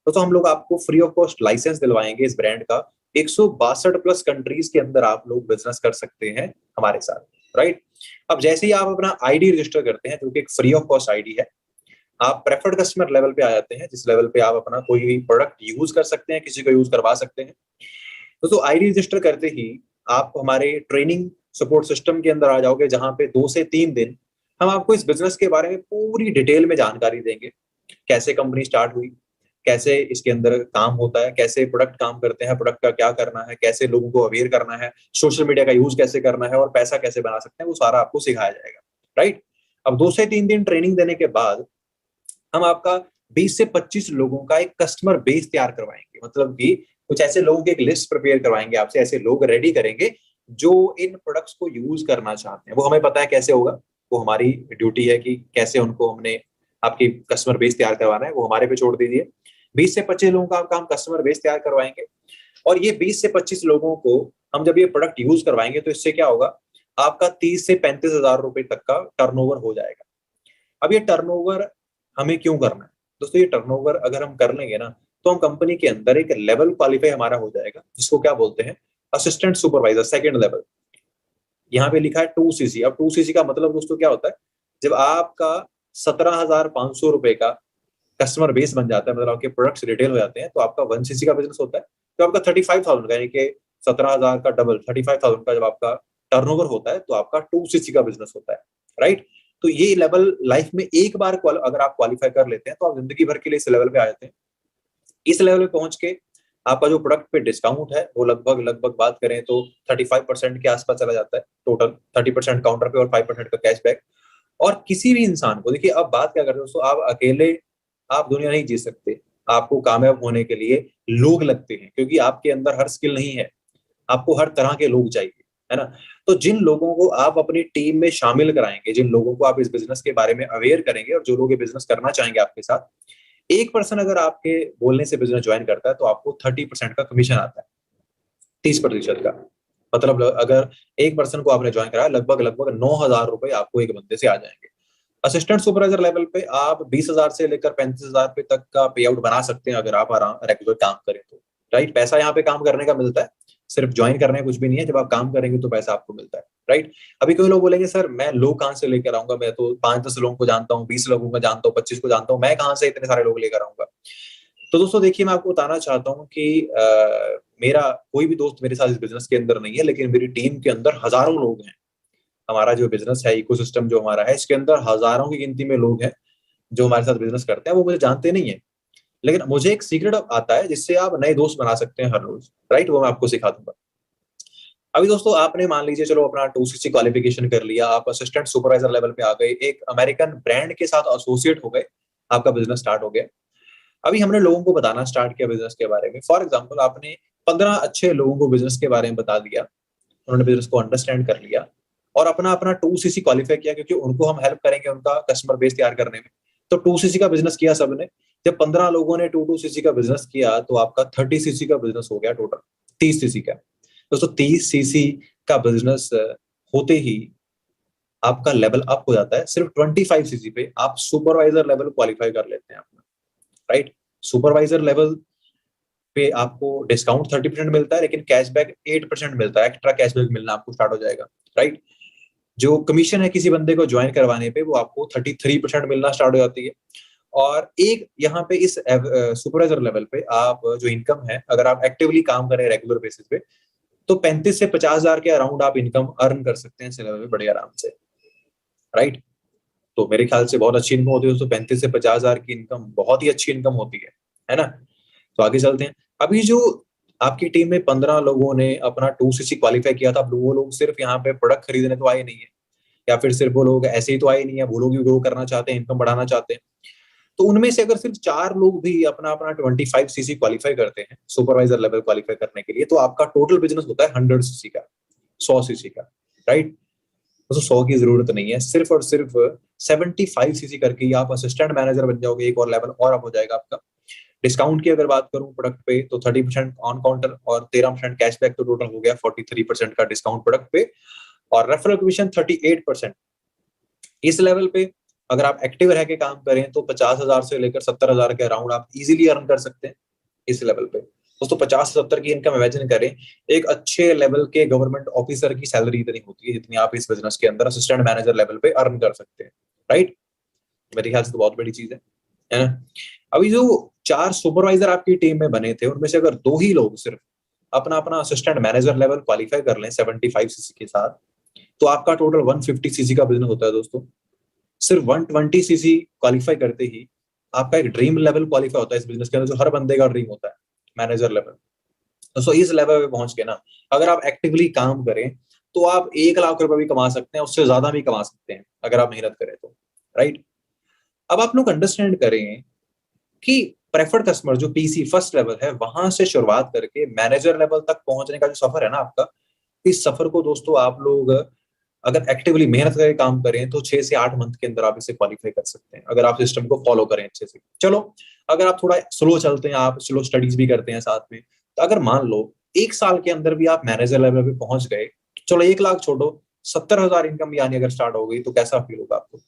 तो हम लोग आपको फ्री ऑफ कॉस्ट लाइसेंस दिलवाएंगे इस ब्रांड का। 162 प्लस कंट्रीज के अंदर आप लोग बिजनेस कर सकते हैं हमारे साथ, राइट। अब जैसे ही आप अपना आईडी रजिस्टर करते हैं, जो कि एक फ्री ऑफ कॉस्ट आईडी है, आप प्रेफर्ड कस्टमर लेवल पे आ जाते हैं, जिस लेवल पे आप अपना कोई भी प्रोडक्ट यूज कर सकते हैं, किसी को यूज करवा सकते हैं। तो आईडी रजिस्टर करते ही आप हमारे ट्रेनिंग सपोर्ट सिस्टम के अंदर आ जाओगे, जहां पे 2 से 3 दिन हम आपको इस बिजनेस के बारे में पूरी डिटेल में जानकारी देंगे। कैसे कंपनी स्टार्ट हुई, कैसे इसके अंदर काम होता है, कैसे प्रोडक्ट काम करते हैं, प्रोडक्ट का क्या करना है, कैसे लोगों को अवेयर करना है, सोशल मीडिया का यूज कैसे करना है और पैसा कैसे बना सकते हैं, वो सारा आपको सिखाया जाएगा, राइट। अब 2 से 3 दिन ट्रेनिंग देने के बाद हम आपका 20 से 25 लोगों का एक कस्टमर बेस तैयार करवाएंगे। मतलब कि कुछ ऐसे लोगों की एक लिस्ट प्रिपेयर करवाएंगे आपसे, ऐसे लोग रेडी करेंगे जो इन प्रोडक्ट्स को यूज करना चाहते हैं। वो हमें पता है कैसे होगा, वो हमारी ड्यूटी है कि कैसे उनको हमने आपकी कस्टमर बेस तैयार करवाना है, वो हमारे पे छोड़ दीजिए। 20 से 25 लोगों का काम कस्टमर बेस तैयार करवाएंगे, और ये 20 से 25 लोगों को हम जब ये प्रोडक्ट यूज करवाएंगे तो इससे क्या होगा, आपका 30 से 35 हजार रुपए तक का टर्नओवर हो जाएगा। अब ये टर्नओवर हमें क्यों करना है दोस्तों? ये टर्नओवर अगर हम कर लेंगे ना, तो हम कंपनी के अंदर एक लेवल क्वालिफाई हमारा हो जाएगा, जिसको क्या बोलते हैं, असिस्टेंट सुपरवाइजर सेकंड लेवल। यहाँ पे लिखा है 2cc। अब 2cc का मतलब दोस्तों क्या होता है, जब आपका 17,500 रुपए का कस्टमर बेस बन जाता है, मतलब आपके प्रोडक्ट्स रिटेल हो जाते हैं, तो आपका 1cc का बिजनेस होता है। तो आपका 35,000 का, यानी कि 17,000 का डबल 35,000 का जब आपका टर्नओवर होता है, तो आपका 2cc का बिजनेस होता है, राइट। तो ये लेवल लाइफ में एक बार अगर आप क्वालिफाई कर लेते हैं, तो आप जिंदगी भर के लिए इस लेवल पे आ जाते हैं। इस लेवल पे पहुंच के आपका जो प्रोडक्ट पे डिस्काउंट है वो लगभग लगभग बात करें तो 35% के आसपास चला जाता है टोटल। 30% काउंटर पे और 5% का कैशबैक। और किसी भी इंसान को, देखिए अब बात क्या करते हैं दोस्तों, आप अकेले आप दुनिया नहीं जी सकते। आपको कामयाब होने के लिए लोग लगते हैं, क्योंकि आपके अंदर हर स्किल नहीं है, आपको हर तरह के लोग चाहिए, है ना। तो जिन लोगों को आप अपनी टीम में शामिल कराएंगे, जिन लोगों को आप इस बिजनेस के बारे में अवेयर करेंगे, और जो लोग ये बिजनेस करना चाहेंगे आपके साथ, 1% अगर आपके बोलने से बिजनेस ज्वाइन करता है, तो आपको 30% का कमीशन आता है, 30% का। मतलब अगर 1% को आपने ज्वाइन कराया, लगभग लगभग 9,000 रुपए आपको एक बंदे से आ जाएंगे। असिस्टेंट सुपरवाइजर लेवल पे आप 20,000 से लेकर 35,000 रुपए तक का पे आउट बना सकते हैं, अगर आप आराम रेगुलर काम करें तो, राइट। पैसा यहाँ पे काम करने का मिलता है, सिर्फ ज्वाइन करने का कुछ भी नहीं है। जब आप काम करेंगे तो पैसा आपको मिलता है, राइट। अभी कोई लोग बोलेंगे सर मैं लोग कहाँ से लेकर आऊंगा, मैं तो 5-10 लोगों को जानता हूँ, 20 लोगों को जानता हूँ, 25 को जानता हूँ, मैं कहाँ से इतने सारे लोग लेकर आऊंगा। तो दोस्तों देखिए, मैं आपको बताना चाहता हूँ कि मेरा कोई भी दोस्त मेरे साथ इस बिजनेस के अंदर नहीं है, लेकिन मेरी टीम के अंदर हजारों लोग हैं। हमारा जो बिजनेस है, इकोसिस्टम जो हमारा है, इसके अंदर हजारों की गिनती में लोग हैं जो हमारे साथ बिजनेस करते हैं। वो मुझे जानते नहीं है, लेकिन मुझे एक सीक्रेट आता है जिससे आप नए दोस्त बना सकते हैं हर रोज, राइट। वो मैं आपको सिखा दूंगा। अभी दोस्तों आपने मान लीजिए चलो अपना 2cc क्वालिफिकेशन कर लिया, आप असिस्टेंट सुपरवाइजर लेवल पे आ गए, एक अमेरिकन ब्रांड के साथ एसोसिएट हो गए, आपका बिजनेस स्टार्ट हो गया। अभी हमने लोगों को बताना स्टार्ट किया बिजनेस के बारे में। फॉर एग्जाम्पल आपने 15 अच्छे लोगों को बिजनेस के बारे में बता दिया, उन्होंने बिजनेस को अंडरस्टैंड कर लिया और अपना अपना 2cc क्वालिफाई किया, क्योंकि उनको हम हेल्प करेंगे उनका कस्टमर बेस तैयार करने में। तो 2cc का बिजनेस किया सबने। जब 15 लोगों ने 2cc का बिजनेस किया, तो आपका 30cc का बिजनेस हो गया टोटल, 30cc का। दोस्तों 30cc का बिजनेस होते ही आपका लेवल अप हो जाता है। सिर्फ 25cc पे आप सुपरवाइजर लेवल क्वालिफाई कर लेते हैं अपना, राइट। सुपरवाइजर लेवल पे आपको डिस्काउंट 30% मिलता है, लेकिन कैशबैक 8% मिलता है। एक्स्ट्रा कैशबैक मिलना आपको स्टार्ट हो जाएगा, राइट। जो कमीशन है किसी बंदे को ज्वाइन करवाने पे, वो आपको 33% मिलना स्टार्ट हो जाती है। और एक यहाँ पे इस सुपरवाइजर लेवल पे आप जो इनकम है, अगर आप एक्टिवली काम करें रेगुलर बेसिस पे, तो 35 से 50,000 के अराउंड आप इनकम अर्न कर सकते हैं इस लेवल पे बड़े आराम से, राइट। तो मेरे ख्याल से बहुत अच्छी इनकम होती है दोस्तों। 35 से 50,000 की इनकम बहुत ही अच्छी इनकम होती है ना। तो आगे चलते हैं। अभी जो आपकी टीम में 15 लोगों ने अपना 2cc क्वालिफाई किया था, अब वो लोग सिर्फ यहाँ पे प्रोडक्ट खरीदने तो आए नहीं है, या फिर सिर्फ वो लोग ऐसे ही तो आए नहीं है, वो लोग भी ग्रो करना चाहते हैं, इनकम बढ़ाना चाहते हैं। तो उनमें से अगर सिर्फ 4 लोग भी अपना अपना 25cc क्वालिफाई करते हैं सुपरवाइजर लेवल क्वालिफाई करने के लिए, तो आपका टोटल बिजनेस होता है 100cc का, 100cc का, राइट। तो 100 की जरूरत नहीं है, सिर्फ और सिर्फ 75cc करके ही आप असिस्टेंट मैनेजर बन जाओगे, एक और लेवल और अप हो जाएगा आपका। डिस्काउंट की अगर बात करूं प्रोडक्ट पे, तो 30% ऑन काउंटर और 13% कैशबैक, तो टोटल हो गया 43% का डिस्काउंट प्रोडक्ट पे। और रेफरल कमीशन 38%। इस लेवल पे अगर आप एक्टिव रह के काम करें, तो 50,000 से लेकर 70,000 के अराउंड आप इजीली अर्न कर सकते हैं इस लेवल पे। दोस्तों 50 से 70 की इनकम इमेजिन करें, एक अच्छे लेवल के गवर्नमेंट ऑफिसर की सैलरी इतनी होती है जितनी आप इस बिजनेस के अंदर असिस्टेंट मैनेजर लेवल पे अर्न कर सकते हैं, राइट। मेरे ख्याल से तो बहुत बड़ी चीज है ना। अभी जो 4 सुपरवाइजर आपकी टीम में बने थे, उनमें से अगर 2 ही लोग सिर्फ अपना अपना असिस्टेंट मैनेजर लेवल क्वालिफाई कर लें 75cc के साथ, तो आपका टोटल 150cc का बिजनेस होता है दोस्तों। सिर्फ 120cc क्वालिफाई करते ही आपका एक ड्रीम लेवल क्वालिफाई होता है इस बिजनेस के अंदर, जो हर बंदे का ड्रीम होता है, मैनेजर लेवल। तो इस लेवल पे पहुंच के ना, अगर आप एक्टिवली काम करें, तो आप 1 लाख रुपए भी कमा सकते हैं, उससे ज्यादा भी कमा सकते हैं अगर आप मेहनत करें तो, राइट। अब आप लोग अंडरस्टैंड करें कि प्रेफर्ड कस्टमर जो पीसी फर्स्ट लेवल है, वहां से शुरुआत करके मैनेजर लेवल तक पहुंचने का जो सफर है ना आपका, इस सफर को दोस्तों आप लोग अगर एक्टिवली मेहनत करके काम करें, तो 6 से 8 मंथ के अंदर आप इसे क्वालिफाई कर सकते हैं, अगर आप सिस्टम को फॉलो करें अच्छे से। चलो अगर आप थोड़ा स्लो चलते हैं, आप स्लो स्टडीज भी करते हैं साथ में, तो अगर मान लो 1 साल के अंदर भी आप मैनेजर लेवल पे पहुंच गए, चलो 1 लाख छोड़ो, 70,000 इनकम भी आनी अगर स्टार्ट हो गई, तो कैसा फील होगा आपको।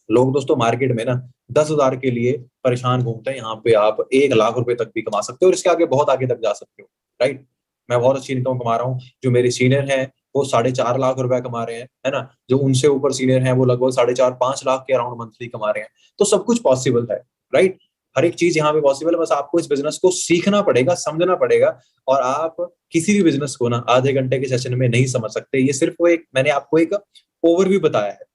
लोग दोस्तों मार्केट में ना 10,000 के लिए परेशान घूमते हैं, यहाँ पे आप 1 लाख रुपए तक भी कमा सकते हो और इसके आगे बहुत आगे तक जा सकते हो, राइट। मैं बहुत अच्छी इनकम कमा रहा हूँ, जो मेरे सीनियर हैं वो 4.5 लाख रुपए कमा रहे हैं, है ना। जो उनसे ऊपर सीनियर हैं वो लगभग 4.5-5 लाख के अराउंड मंथली कमा रहे हैं। तो सब कुछ पॉसिबल है, राइट। हर एक चीज यहाँ पे पॉसिबल है, बस आपको इस बिजनेस को सीखना पड़ेगा, समझना पड़ेगा। और आप किसी भी बिजनेस को ना आधे घंटे के सेशन में नहीं समझ सकते। ये सिर्फ वो एक, मैंने आपको एक ओवरव्यू बताया है।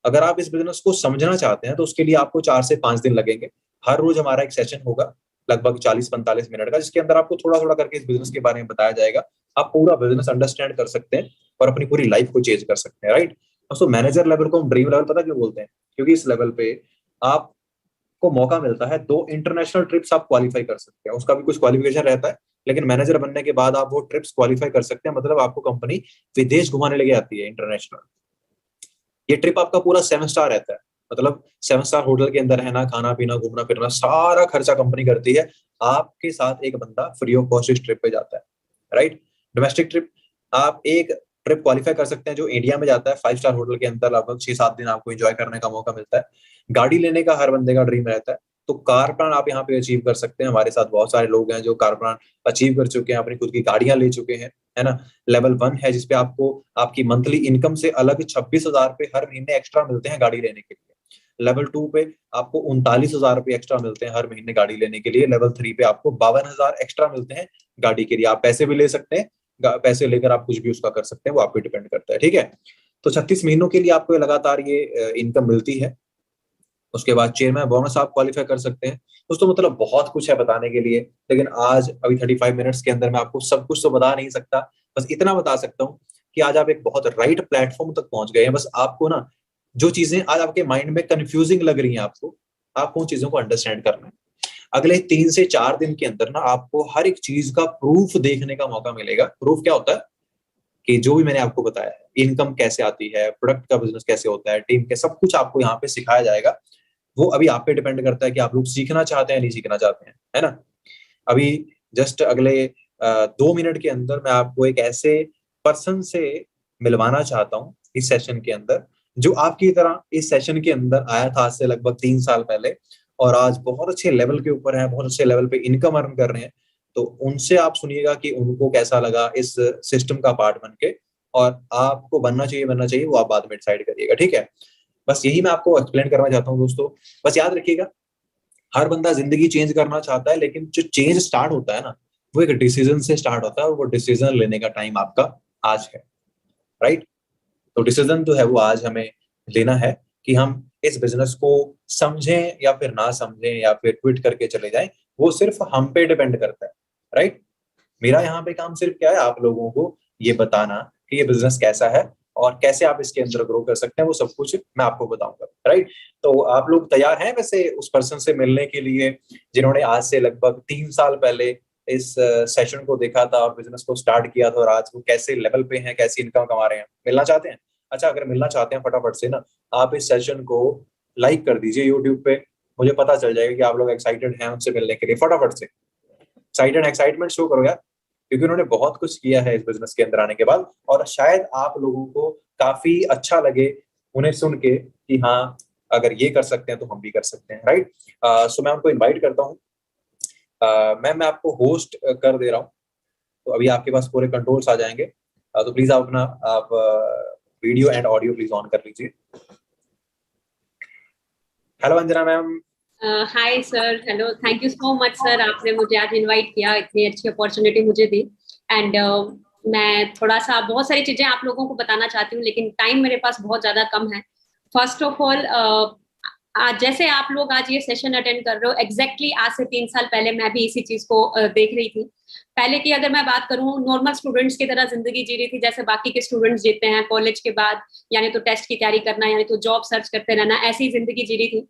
अगर आप इस बिजनेस को समझना चाहते हैं तो उसके लिए आपको 4 से 5 दिन लगेंगे। हर रोज हमारा एक सेशन होगा लगभग 40-45 मिनट का, जिसके अंदर आपको थोड़ा थोड़ा करके इस बिजनेस के बारे में बताया जाएगा। आप पूरा बिजनेस अंडरस्टैंड कर सकते हैं और अपनी पूरी लाइफ को चेंज कर सकते हैं, राइट। दोस्तों, मैनेजर लेवल को हम ड्रीम लेवल पता क्यों बोलते हैं? क्योंकि इस लेवल पे आपको मौका मिलता है 2 इंटरनेशनल ट्रिप्स आप क्वालिफाई कर सकते हैं। उसका भी कुछ क्वालिफिकेशन रहता है, लेकिन मैनेजर बनने के बाद आप वो ट्रिप्स क्वालिफाई कर सकते हैं। मतलब आपको कंपनी विदेश घुमाने लेके आती है, इंटरनेशनल। ये ट्रिप आपका पूरा 7 स्टार रहता है। मतलब 7 स्टार होटल के अंदर रहना, खाना पीना, घूमना फिरना, सारा खर्चा कंपनी करती है। आपके साथ एक बंदा फ्री ऑफ कॉस्ट इस ट्रिप पे जाता है, राइट। डोमेस्टिक ट्रिप, आप एक ट्रिप क्वालिफाई कर सकते हैं जो इंडिया में जाता है 5 स्टार होटल के अंदर, लगभग 6-7 दिन आपको एंजॉय करने का मौका मिलता है। गाड़ी लेने का हर बंदे का ड्रीम रहता है, तो कार प्लान आप यहाँ पे अचीव कर सकते हैं। हमारे साथ बहुत सारे लोग हैं जो कार प्लान अचीव कर चुके हैं, अपनी खुद की गाड़ियां ले चुके हैं, है ना। लेवल 1 है जिसपे आपको आपकी मंथली इनकम से अलग 26,000 रुपए हर महीने एक्स्ट्रा मिलते हैं गाड़ी लेने के लिए। लेवल 2 पे आपको 39,000 रुपए एक्स्ट्रा मिलते हैं हर महीने गाड़ी लेने के लिए। लेवल 3 पे आपको 52,000 एक्स्ट्रा मिलते हैं गाड़ी के लिए। आप पैसे भी ले सकते हैं, पैसे लेकर आप कुछ भी उसका कर सकते हैं, वो आप पे डिपेंड करता है, ठीक है। तो 36 महीनों के लिए आपको लगातार ये इनकम मिलती है। उसके बाद चेयरमैन बोनस आप क्वालिफाई कर सकते हैं। दोस्तों, मतलब बहुत कुछ है बताने के लिए, लेकिन आज अभी 35 मिनट्स के अंदर मैं आपको सब कुछ तो बता नहीं सकता। बस इतना बता सकता हूँ कि आज आप एक बहुत राइट प्लेटफॉर्म तक पहुंच गए हैं। बस आपको ना जो चीजें आज आपके माइंड में कंफ्यूजिंग लग रही हैं, आपको उन चीजों को अंडरस्टैंड करना है। अगले 3 से 4 दिन के अंदर ना आपको हर एक चीज का प्रूफ देखने का मौका मिलेगा। प्रूफ क्या होता है? कि जो भी मैंने आपको बताया है, इनकम कैसे आती है, प्रोडक्ट का बिजनेस कैसे होता है, टीम के, सब कुछ आपको यहाँ पे सिखाया जाएगा। वो अभी आप पे डिपेंड करता है कि आप लोग सीखना चाहते हैं नहीं सीखना चाहते हैं, है ना। अभी जस्ट अगले 2 मिनट के अंदर मैं आपको एक ऐसे पर्सन से मिलवाना चाहता हूँ इस सेशन के अंदर, जो आपकी तरह इस सेशन के अंदर आया था आज से लगभग 3 साल पहले, और आज बहुत अच्छे लेवल के ऊपर है, बहुत अच्छे लेवल पे इनकम अर्न कर रहे हैं। तो उनसे आप सुनिएगा कि उनको कैसा लगा इस सिस्टम का पार्ट बन के, और आपको बनना चाहिए वो आप बाद में डिसाइड करिएगा, ठीक है। बस यही मैं आपको एक्सप्लेन करना चाहता हूँ दोस्तों। बस याद रखिएगा, हर बंदा जिंदगी चेंज करना चाहता है, लेकिन जो चेंज स्टार्ट होता है ना, वो एक डिसीजन से स्टार्ट होता है, और वो डिसीजन लेने का टाइम आपका आज है, राइट। तो डिसीजन जो है वो आज हमें लेना है कि हम इस बिजनेस को समझें या फिर ना समझें या फिर क्विट करके चले जाएं। वो सिर्फ हम पे डिपेंड करता है, राइट। मेरा यहाँ पे काम सिर्फ क्या है, आप लोगों को ये बताना कि ये बिजनेस कैसा है और कैसे आप इसके अंदर ग्रो कर सकते हैं, वो सब कुछ मैं आपको बताऊंगा, राइट। तो आप लोग तैयार हैं वैसे उस पर्सन से मिलने के लिए, जिन्होंने आज से लगभग 3 साल पहले इस सेशन को देखा था और बिजनेस को स्टार्ट किया था, और आज वो कैसे लेवल पे हैं, कैसी इनकम कमा रहे हैं? मिलना चाहते हैं? अच्छा, अगर मिलना चाहते हैं फटाफट से ना आप इस सेशन को लाइक कर दीजिए यूट्यूब पे। मुझे पता चल जाएगा कि आप लोग एक्साइटेड हैं उनसे मिलने के लिए। फटाफट से एक्साइटमेंट शो करो यार, क्योंकि उन्होंने बहुत कुछ किया है इस बिजनेस के अंदर आने के बाद, और शायद आप लोगों को काफी अच्छा लगे उन्हें सुन के कि हाँ, अगर ये कर सकते हैं तो हम भी कर सकते हैं, राइट। सो मैं उनको इनवाइट करता हूँ। मैं आपको होस्ट कर दे रहा हूँ, तो अभी आपके पास पूरे कंट्रोल्स आ जाएंगे। तो प्लीज आप video and audio please on कर लीजिए। Hello Anjana ma'am. Hi sir, hello, thank you so much sir, आपने मुझे आज इनवाइट किया, इतनी अच्छी अपॉर्चुनिटी मुझे दी। एंड मैं थोड़ा सा बहुत सारी चीजें आप लोगों को बताना चाहती हूँ, लेकिन टाइम मेरे पास बहुत ज्यादा कम है। फर्स्ट ऑफ ऑल, आज जैसे आप लोग आज ये सेशन अटेंड कर रहे हो, एग्जैक्टली आज से 3 साल पहले मैं भी इसी चीज को देख रही थी। पहले की अगर मैं बात करूं, नॉर्मल स्टूडेंट्स की तरह जिंदगी जी रही थी, जैसे बाकी के स्टूडेंट्स जीते हैं कॉलेज के बाद, यानी तो टेस्ट की तैयारी करना, यानी तो जॉब सर्च करते रहना, ऐसी जिंदगी जी रही थी।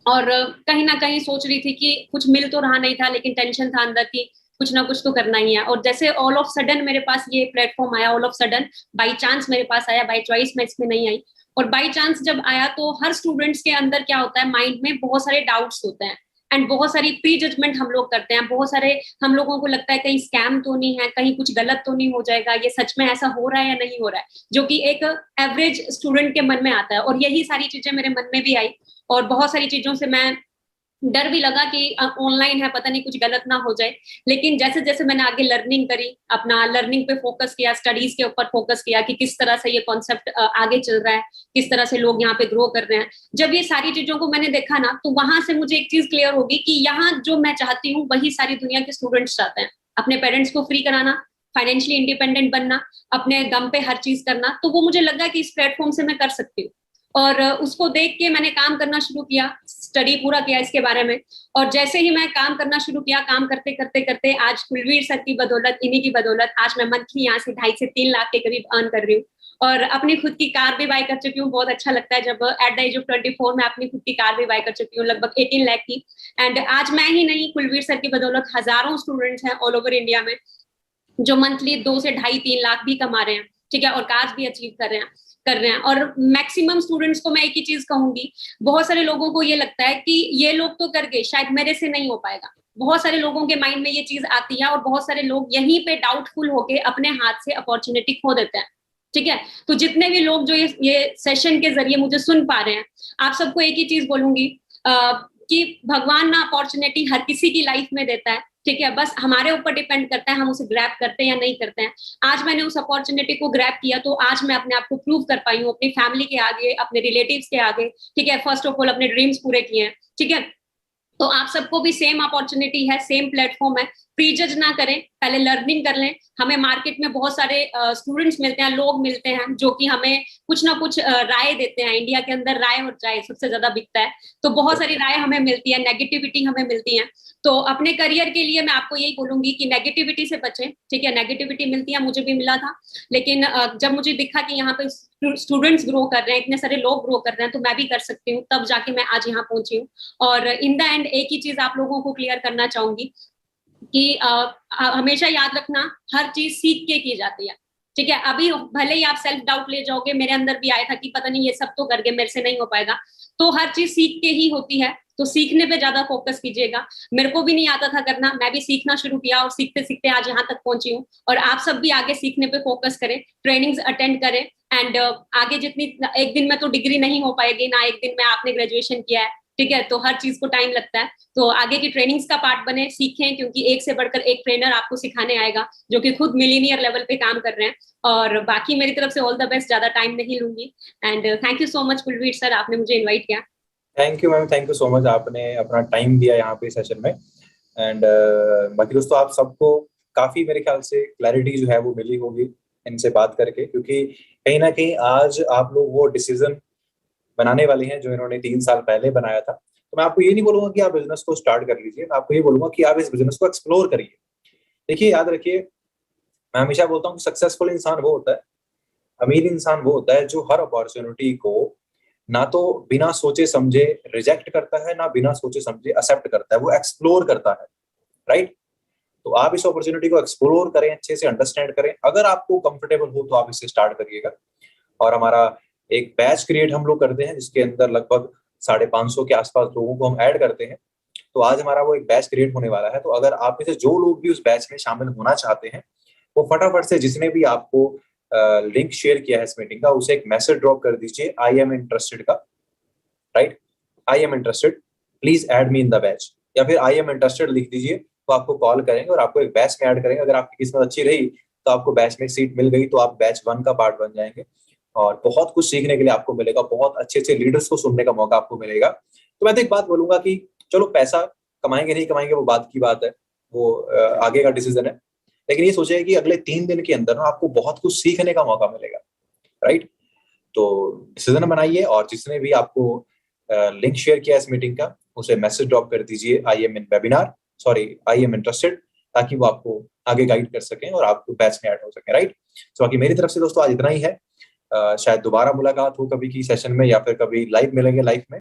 और कहीं ना कहीं सोच रही थी कि कुछ मिल तो रहा नहीं था, लेकिन टेंशन था अंदर की कुछ ना कुछ तो करना ही है। और जैसे ऑल ऑफ सडन मेरे पास ये प्लेटफॉर्म आया, all of sudden by chance मेरे पास आया, बाई चॉइस मैं इसमें नहीं आई। और बाई चांस जब आया तो हर स्टूडेंट्स के अंदर क्या होता है, माइंड में बहुत सारे डाउट्स होते हैं एंड बहुत सारी प्री जजमेंट हम लोग करते हैं। बहुत सारे हम लोगों को लगता है कहीं स्कैम तो नहीं है, कहीं कुछ गलत तो नहीं हो जाएगा, ये सच में ऐसा हो रहा है या नहीं हो रहा है, जो कि एक एवरेज स्टूडेंट के मन में आता है। और यही सारी चीजें मेरे मन में भी आई। और बहुत सारी चीजों से मैं डर भी लगा कि ऑनलाइन है, पता नहीं कुछ गलत ना हो जाए। लेकिन जैसे जैसे मैंने आगे लर्निंग करी, अपना लर्निंग पे फोकस किया, स्टडीज के ऊपर फोकस किया कि किस तरह से ये कॉन्सेप्ट आगे चल रहा है, किस तरह से लोग यहाँ पे ग्रो कर रहे हैं, जब ये सारी चीजों को मैंने देखा ना, तो वहां से मुझे एक चीज क्लियर होगी कि यहाँ जो मैं चाहती हूँ वही सारी दुनिया के स्टूडेंट्स चाहते हैं। अपने पेरेंट्स को फ्री कराना, फाइनेंशियली इंडिपेंडेंट बनना, अपने दम पे हर चीज करना। तो वो मुझे लगा कि इस प्लेटफॉर्म से मैं कर सकती हूँ, और उसको देख के मैंने काम करना शुरू किया, स्टडी पूरा किया इसके बारे में। और जैसे ही मैं काम करना शुरू किया, काम करते करते करते आज कुलवीर सर की बदौलत, इन्हीं की बदौलत आज मैं मंथली यहाँ से 2.5 से 3 लाख के करीब अर्न कर रही हूँ, और अपनी खुद की कार भी बाय कर चुकी हूँ। बहुत अच्छा लगता है जब एट द एज ऑफ 24 मैं अपनी खुद की कार भी बाय कर चुकी हूँ, लगभग 18 लाख की। एंड आज मैं ही नहीं, कुलवीर सर की बदौलत हजारों स्टूडेंट्स हैं ऑल ओवर इंडिया में जो मंथली 2 से 2.5-3 लाख भी कमा रहे हैं, ठीक है, और कार्स भी अचीव कर रहे हैं। और मैक्सिमम स्टूडेंट्स को मैं एक ही चीज कहूंगी, बहुत सारे लोगों को ये लगता है कि ये लोग तो कर गए, शायद मेरे से नहीं हो पाएगा। बहुत सारे लोगों के माइंड में ये चीज आती है, और बहुत सारे लोग यहीं पे डाउटफुल होके अपने हाथ से अपॉर्चुनिटी खो देते हैं, ठीक है। तो जितने भी लोग जो ये सेशन के जरिए मुझे सुन पा रहे हैं, आप सबको एक ही चीज बोलूंगी कि भगवान ना अपॉर्चुनिटी हर किसी की लाइफ में देता है, ठीक है, बस हमारे ऊपर डिपेंड करता है हम उसे ग्रैब करते हैं या नहीं करते हैं। आज मैंने उस अपॉर्चुनिटी को ग्रैब किया, तो आज मैं अपने आप को प्रूव कर पाई हूँ अपनी फैमिली के आगे, अपने रिलेटिव्स के आगे, ठीक है, फर्स्ट ऑफ ऑल अपने ड्रीम्स पूरे किए हैं, ठीक है। तो आप सबको भी सेम अपॉर्चुनिटी है, सेम प्लेटफॉर्म है, प्रीजज ना करें, पहले लर्निंग कर लें। हमें मार्केट में बहुत सारे स्टूडेंट्स मिलते हैं, लोग मिलते हैं जो कि हमें कुछ ना कुछ राय देते हैं। इंडिया के अंदर राय और चाय सबसे ज्यादा बिकता है, तो बहुत सारी राय हमें मिलती है, नेगेटिविटी हमें मिलती है। तो अपने करियर के लिए मैं आपको यही बोलूंगी कि नेगेटिविटी से बचें, ठीक है। नेगेटिविटी मिलती है, मुझे भी मिला था, लेकिन जब मुझे दिखा कि यहाँ पे स्टूडेंट्स ग्रो कर रहे हैं, इतने सारे लोग ग्रो कर रहे हैं, तो मैं भी कर सकती हूँ, तब जाके मैं आज यहाँ पहुंची हूँ। और इन द एंड एक ही चीज आप लोगों को क्लियर करना चाहूंगी कि हमेशा याद रखना, हर चीज सीख के की जाती है, ठीक है। अभी भले ही आप सेल्फ डाउट ले जाओगे, मेरे अंदर भी आया था कि पता नहीं ये सब तो कर गए, मेरे से नहीं हो पाएगा, तो हर चीज सीख के ही होती है, तो सीखने पे ज्यादा फोकस कीजिएगा। मेरे को भी नहीं आता था करना, मैं भी सीखना शुरू किया, और सीखते सीखते आज यहाँ तक पहुंची हूँ। और आप सब भी आगे सीखने पे फोकस करें, ट्रेनिंग्स अटेंड करें, एंड आगे जितनी, एक दिन में तो डिग्री नहीं हो पाएगी ना, एक दिन में आपने ग्रेजुएशन किया है, ठीक है, तो हर चीज को टाइम लगता है। तो आगे की ट्रेनिंग्स का पार्ट बने, सीखें, क्योंकि एक से बढ़कर एक ट्रेनर आपको सिखाने आएगा जो कि खुद मिलीनियर लेवल पे काम कर रहे हैं। और बाकी मेरी तरफ से ऑल द बेस्ट, ज्यादा टाइम नहीं लूंगी। And thank you so much Kulveer sir, आपने मुझे इन्वाइट किया। Thank you ma'am, thank you so much, आपने अपना टाइम दिया यहाँ पे सेशन में। एंड बाकी दोस्तों, आप सबको काफी मेरे ख्याल से क्लैरिटी जो है वो मिली होगी इनसे बात करके, क्योंकि कहीं ना कहीं आज आप लोग वो डिसीजन बनाने वाले हैं जो इन्होंने 3 साल पहले बनाया था। तो मैं आपको ये नहीं बोलूंगा कि आप बिजनेस को स्टार्ट कर लीजिए, मैं आपको ये बोलूंगा कि आप इस बिजनेस को एक्सप्लोर करिए। देखिए, याद रखिए, मैं हमेशा बोलता हूँ सक्सेसफुल इंसान वो होता है, अमीर इंसान वो होता है जो हर अपॉर्चुनिटी को ना तो बिना सोचे समझे रिजेक्ट करता है, ना बिना सोचे समझे एक्सेप्ट करता है, वो एक्सप्लोर करता है, राइट। तो आप इस अपॉर्चुनिटी को एक्सप्लोर करें, अच्छे से अंडरस्टैंड करें। अगर आपको कंफर्टेबल हो तो आप इससे स्टार्ट करिएगा। और हमारा एक बैच क्रिएट हम लोग करते हैं, जिसके अंदर लगभग 550 के आसपास लोगों को हम ऐड करते हैं। तो आज हमारा वो एक बैच क्रिएट होने वाला है। तो अगर आप में से जो लोग भी उस बैच में शामिल होना चाहते हैं, वो फटाफट से जिसने भी आपको लिंक शेयर किया है इस मीटिंग का, उसे एक मैसेज ड्रॉप कर दीजिए, आई एम इंटरेस्टेड का, right, I am interested, please add me in the batch, या फिर आई एम इंटरेस्टेड लिख दीजिए, तो आपको कॉल करेंगे और आपको एक बैच में ऐड करेंगे। अगर आपकी किस्मत अच्छी रही तो आपको बैच में सीट मिल गई, तो आप बैच 1 का पार्ट बन जाएंगे, और बहुत कुछ सीखने के लिए आपको मिलेगा, बहुत अच्छे अच्छे लीडर्स को सुनने का मौका आपको मिलेगा। तो मैं तो एक बात बोलूंगा कि चलो, पैसा कमाएंगे नहीं कमाएंगे वो बात की बात है, वो आगे का डिसीजन है, लेकिन ये सोचिए कि अगले 3 दिन के अंदर ना आपको बहुत कुछ सीखने का मौका मिलेगा, राइट। तो डिसीजन बनाइए, और जिसने भी आपको लिंक शेयर किया इस मीटिंग का, उसे मैसेज ड्रॉप कर दीजिए, I am in webinar, sorry I am interested, ताकि वो आपको आगे गाइड कर सकें और आपको बैच में ऐड हो सके, राइट। तो बाकी मेरी तरफ से दोस्तों आज इतना ही है। शायद दोबारा मुलाकात हो कभी की सेशन में, या फिर कभी लाइव मिलेंगे लाइव में।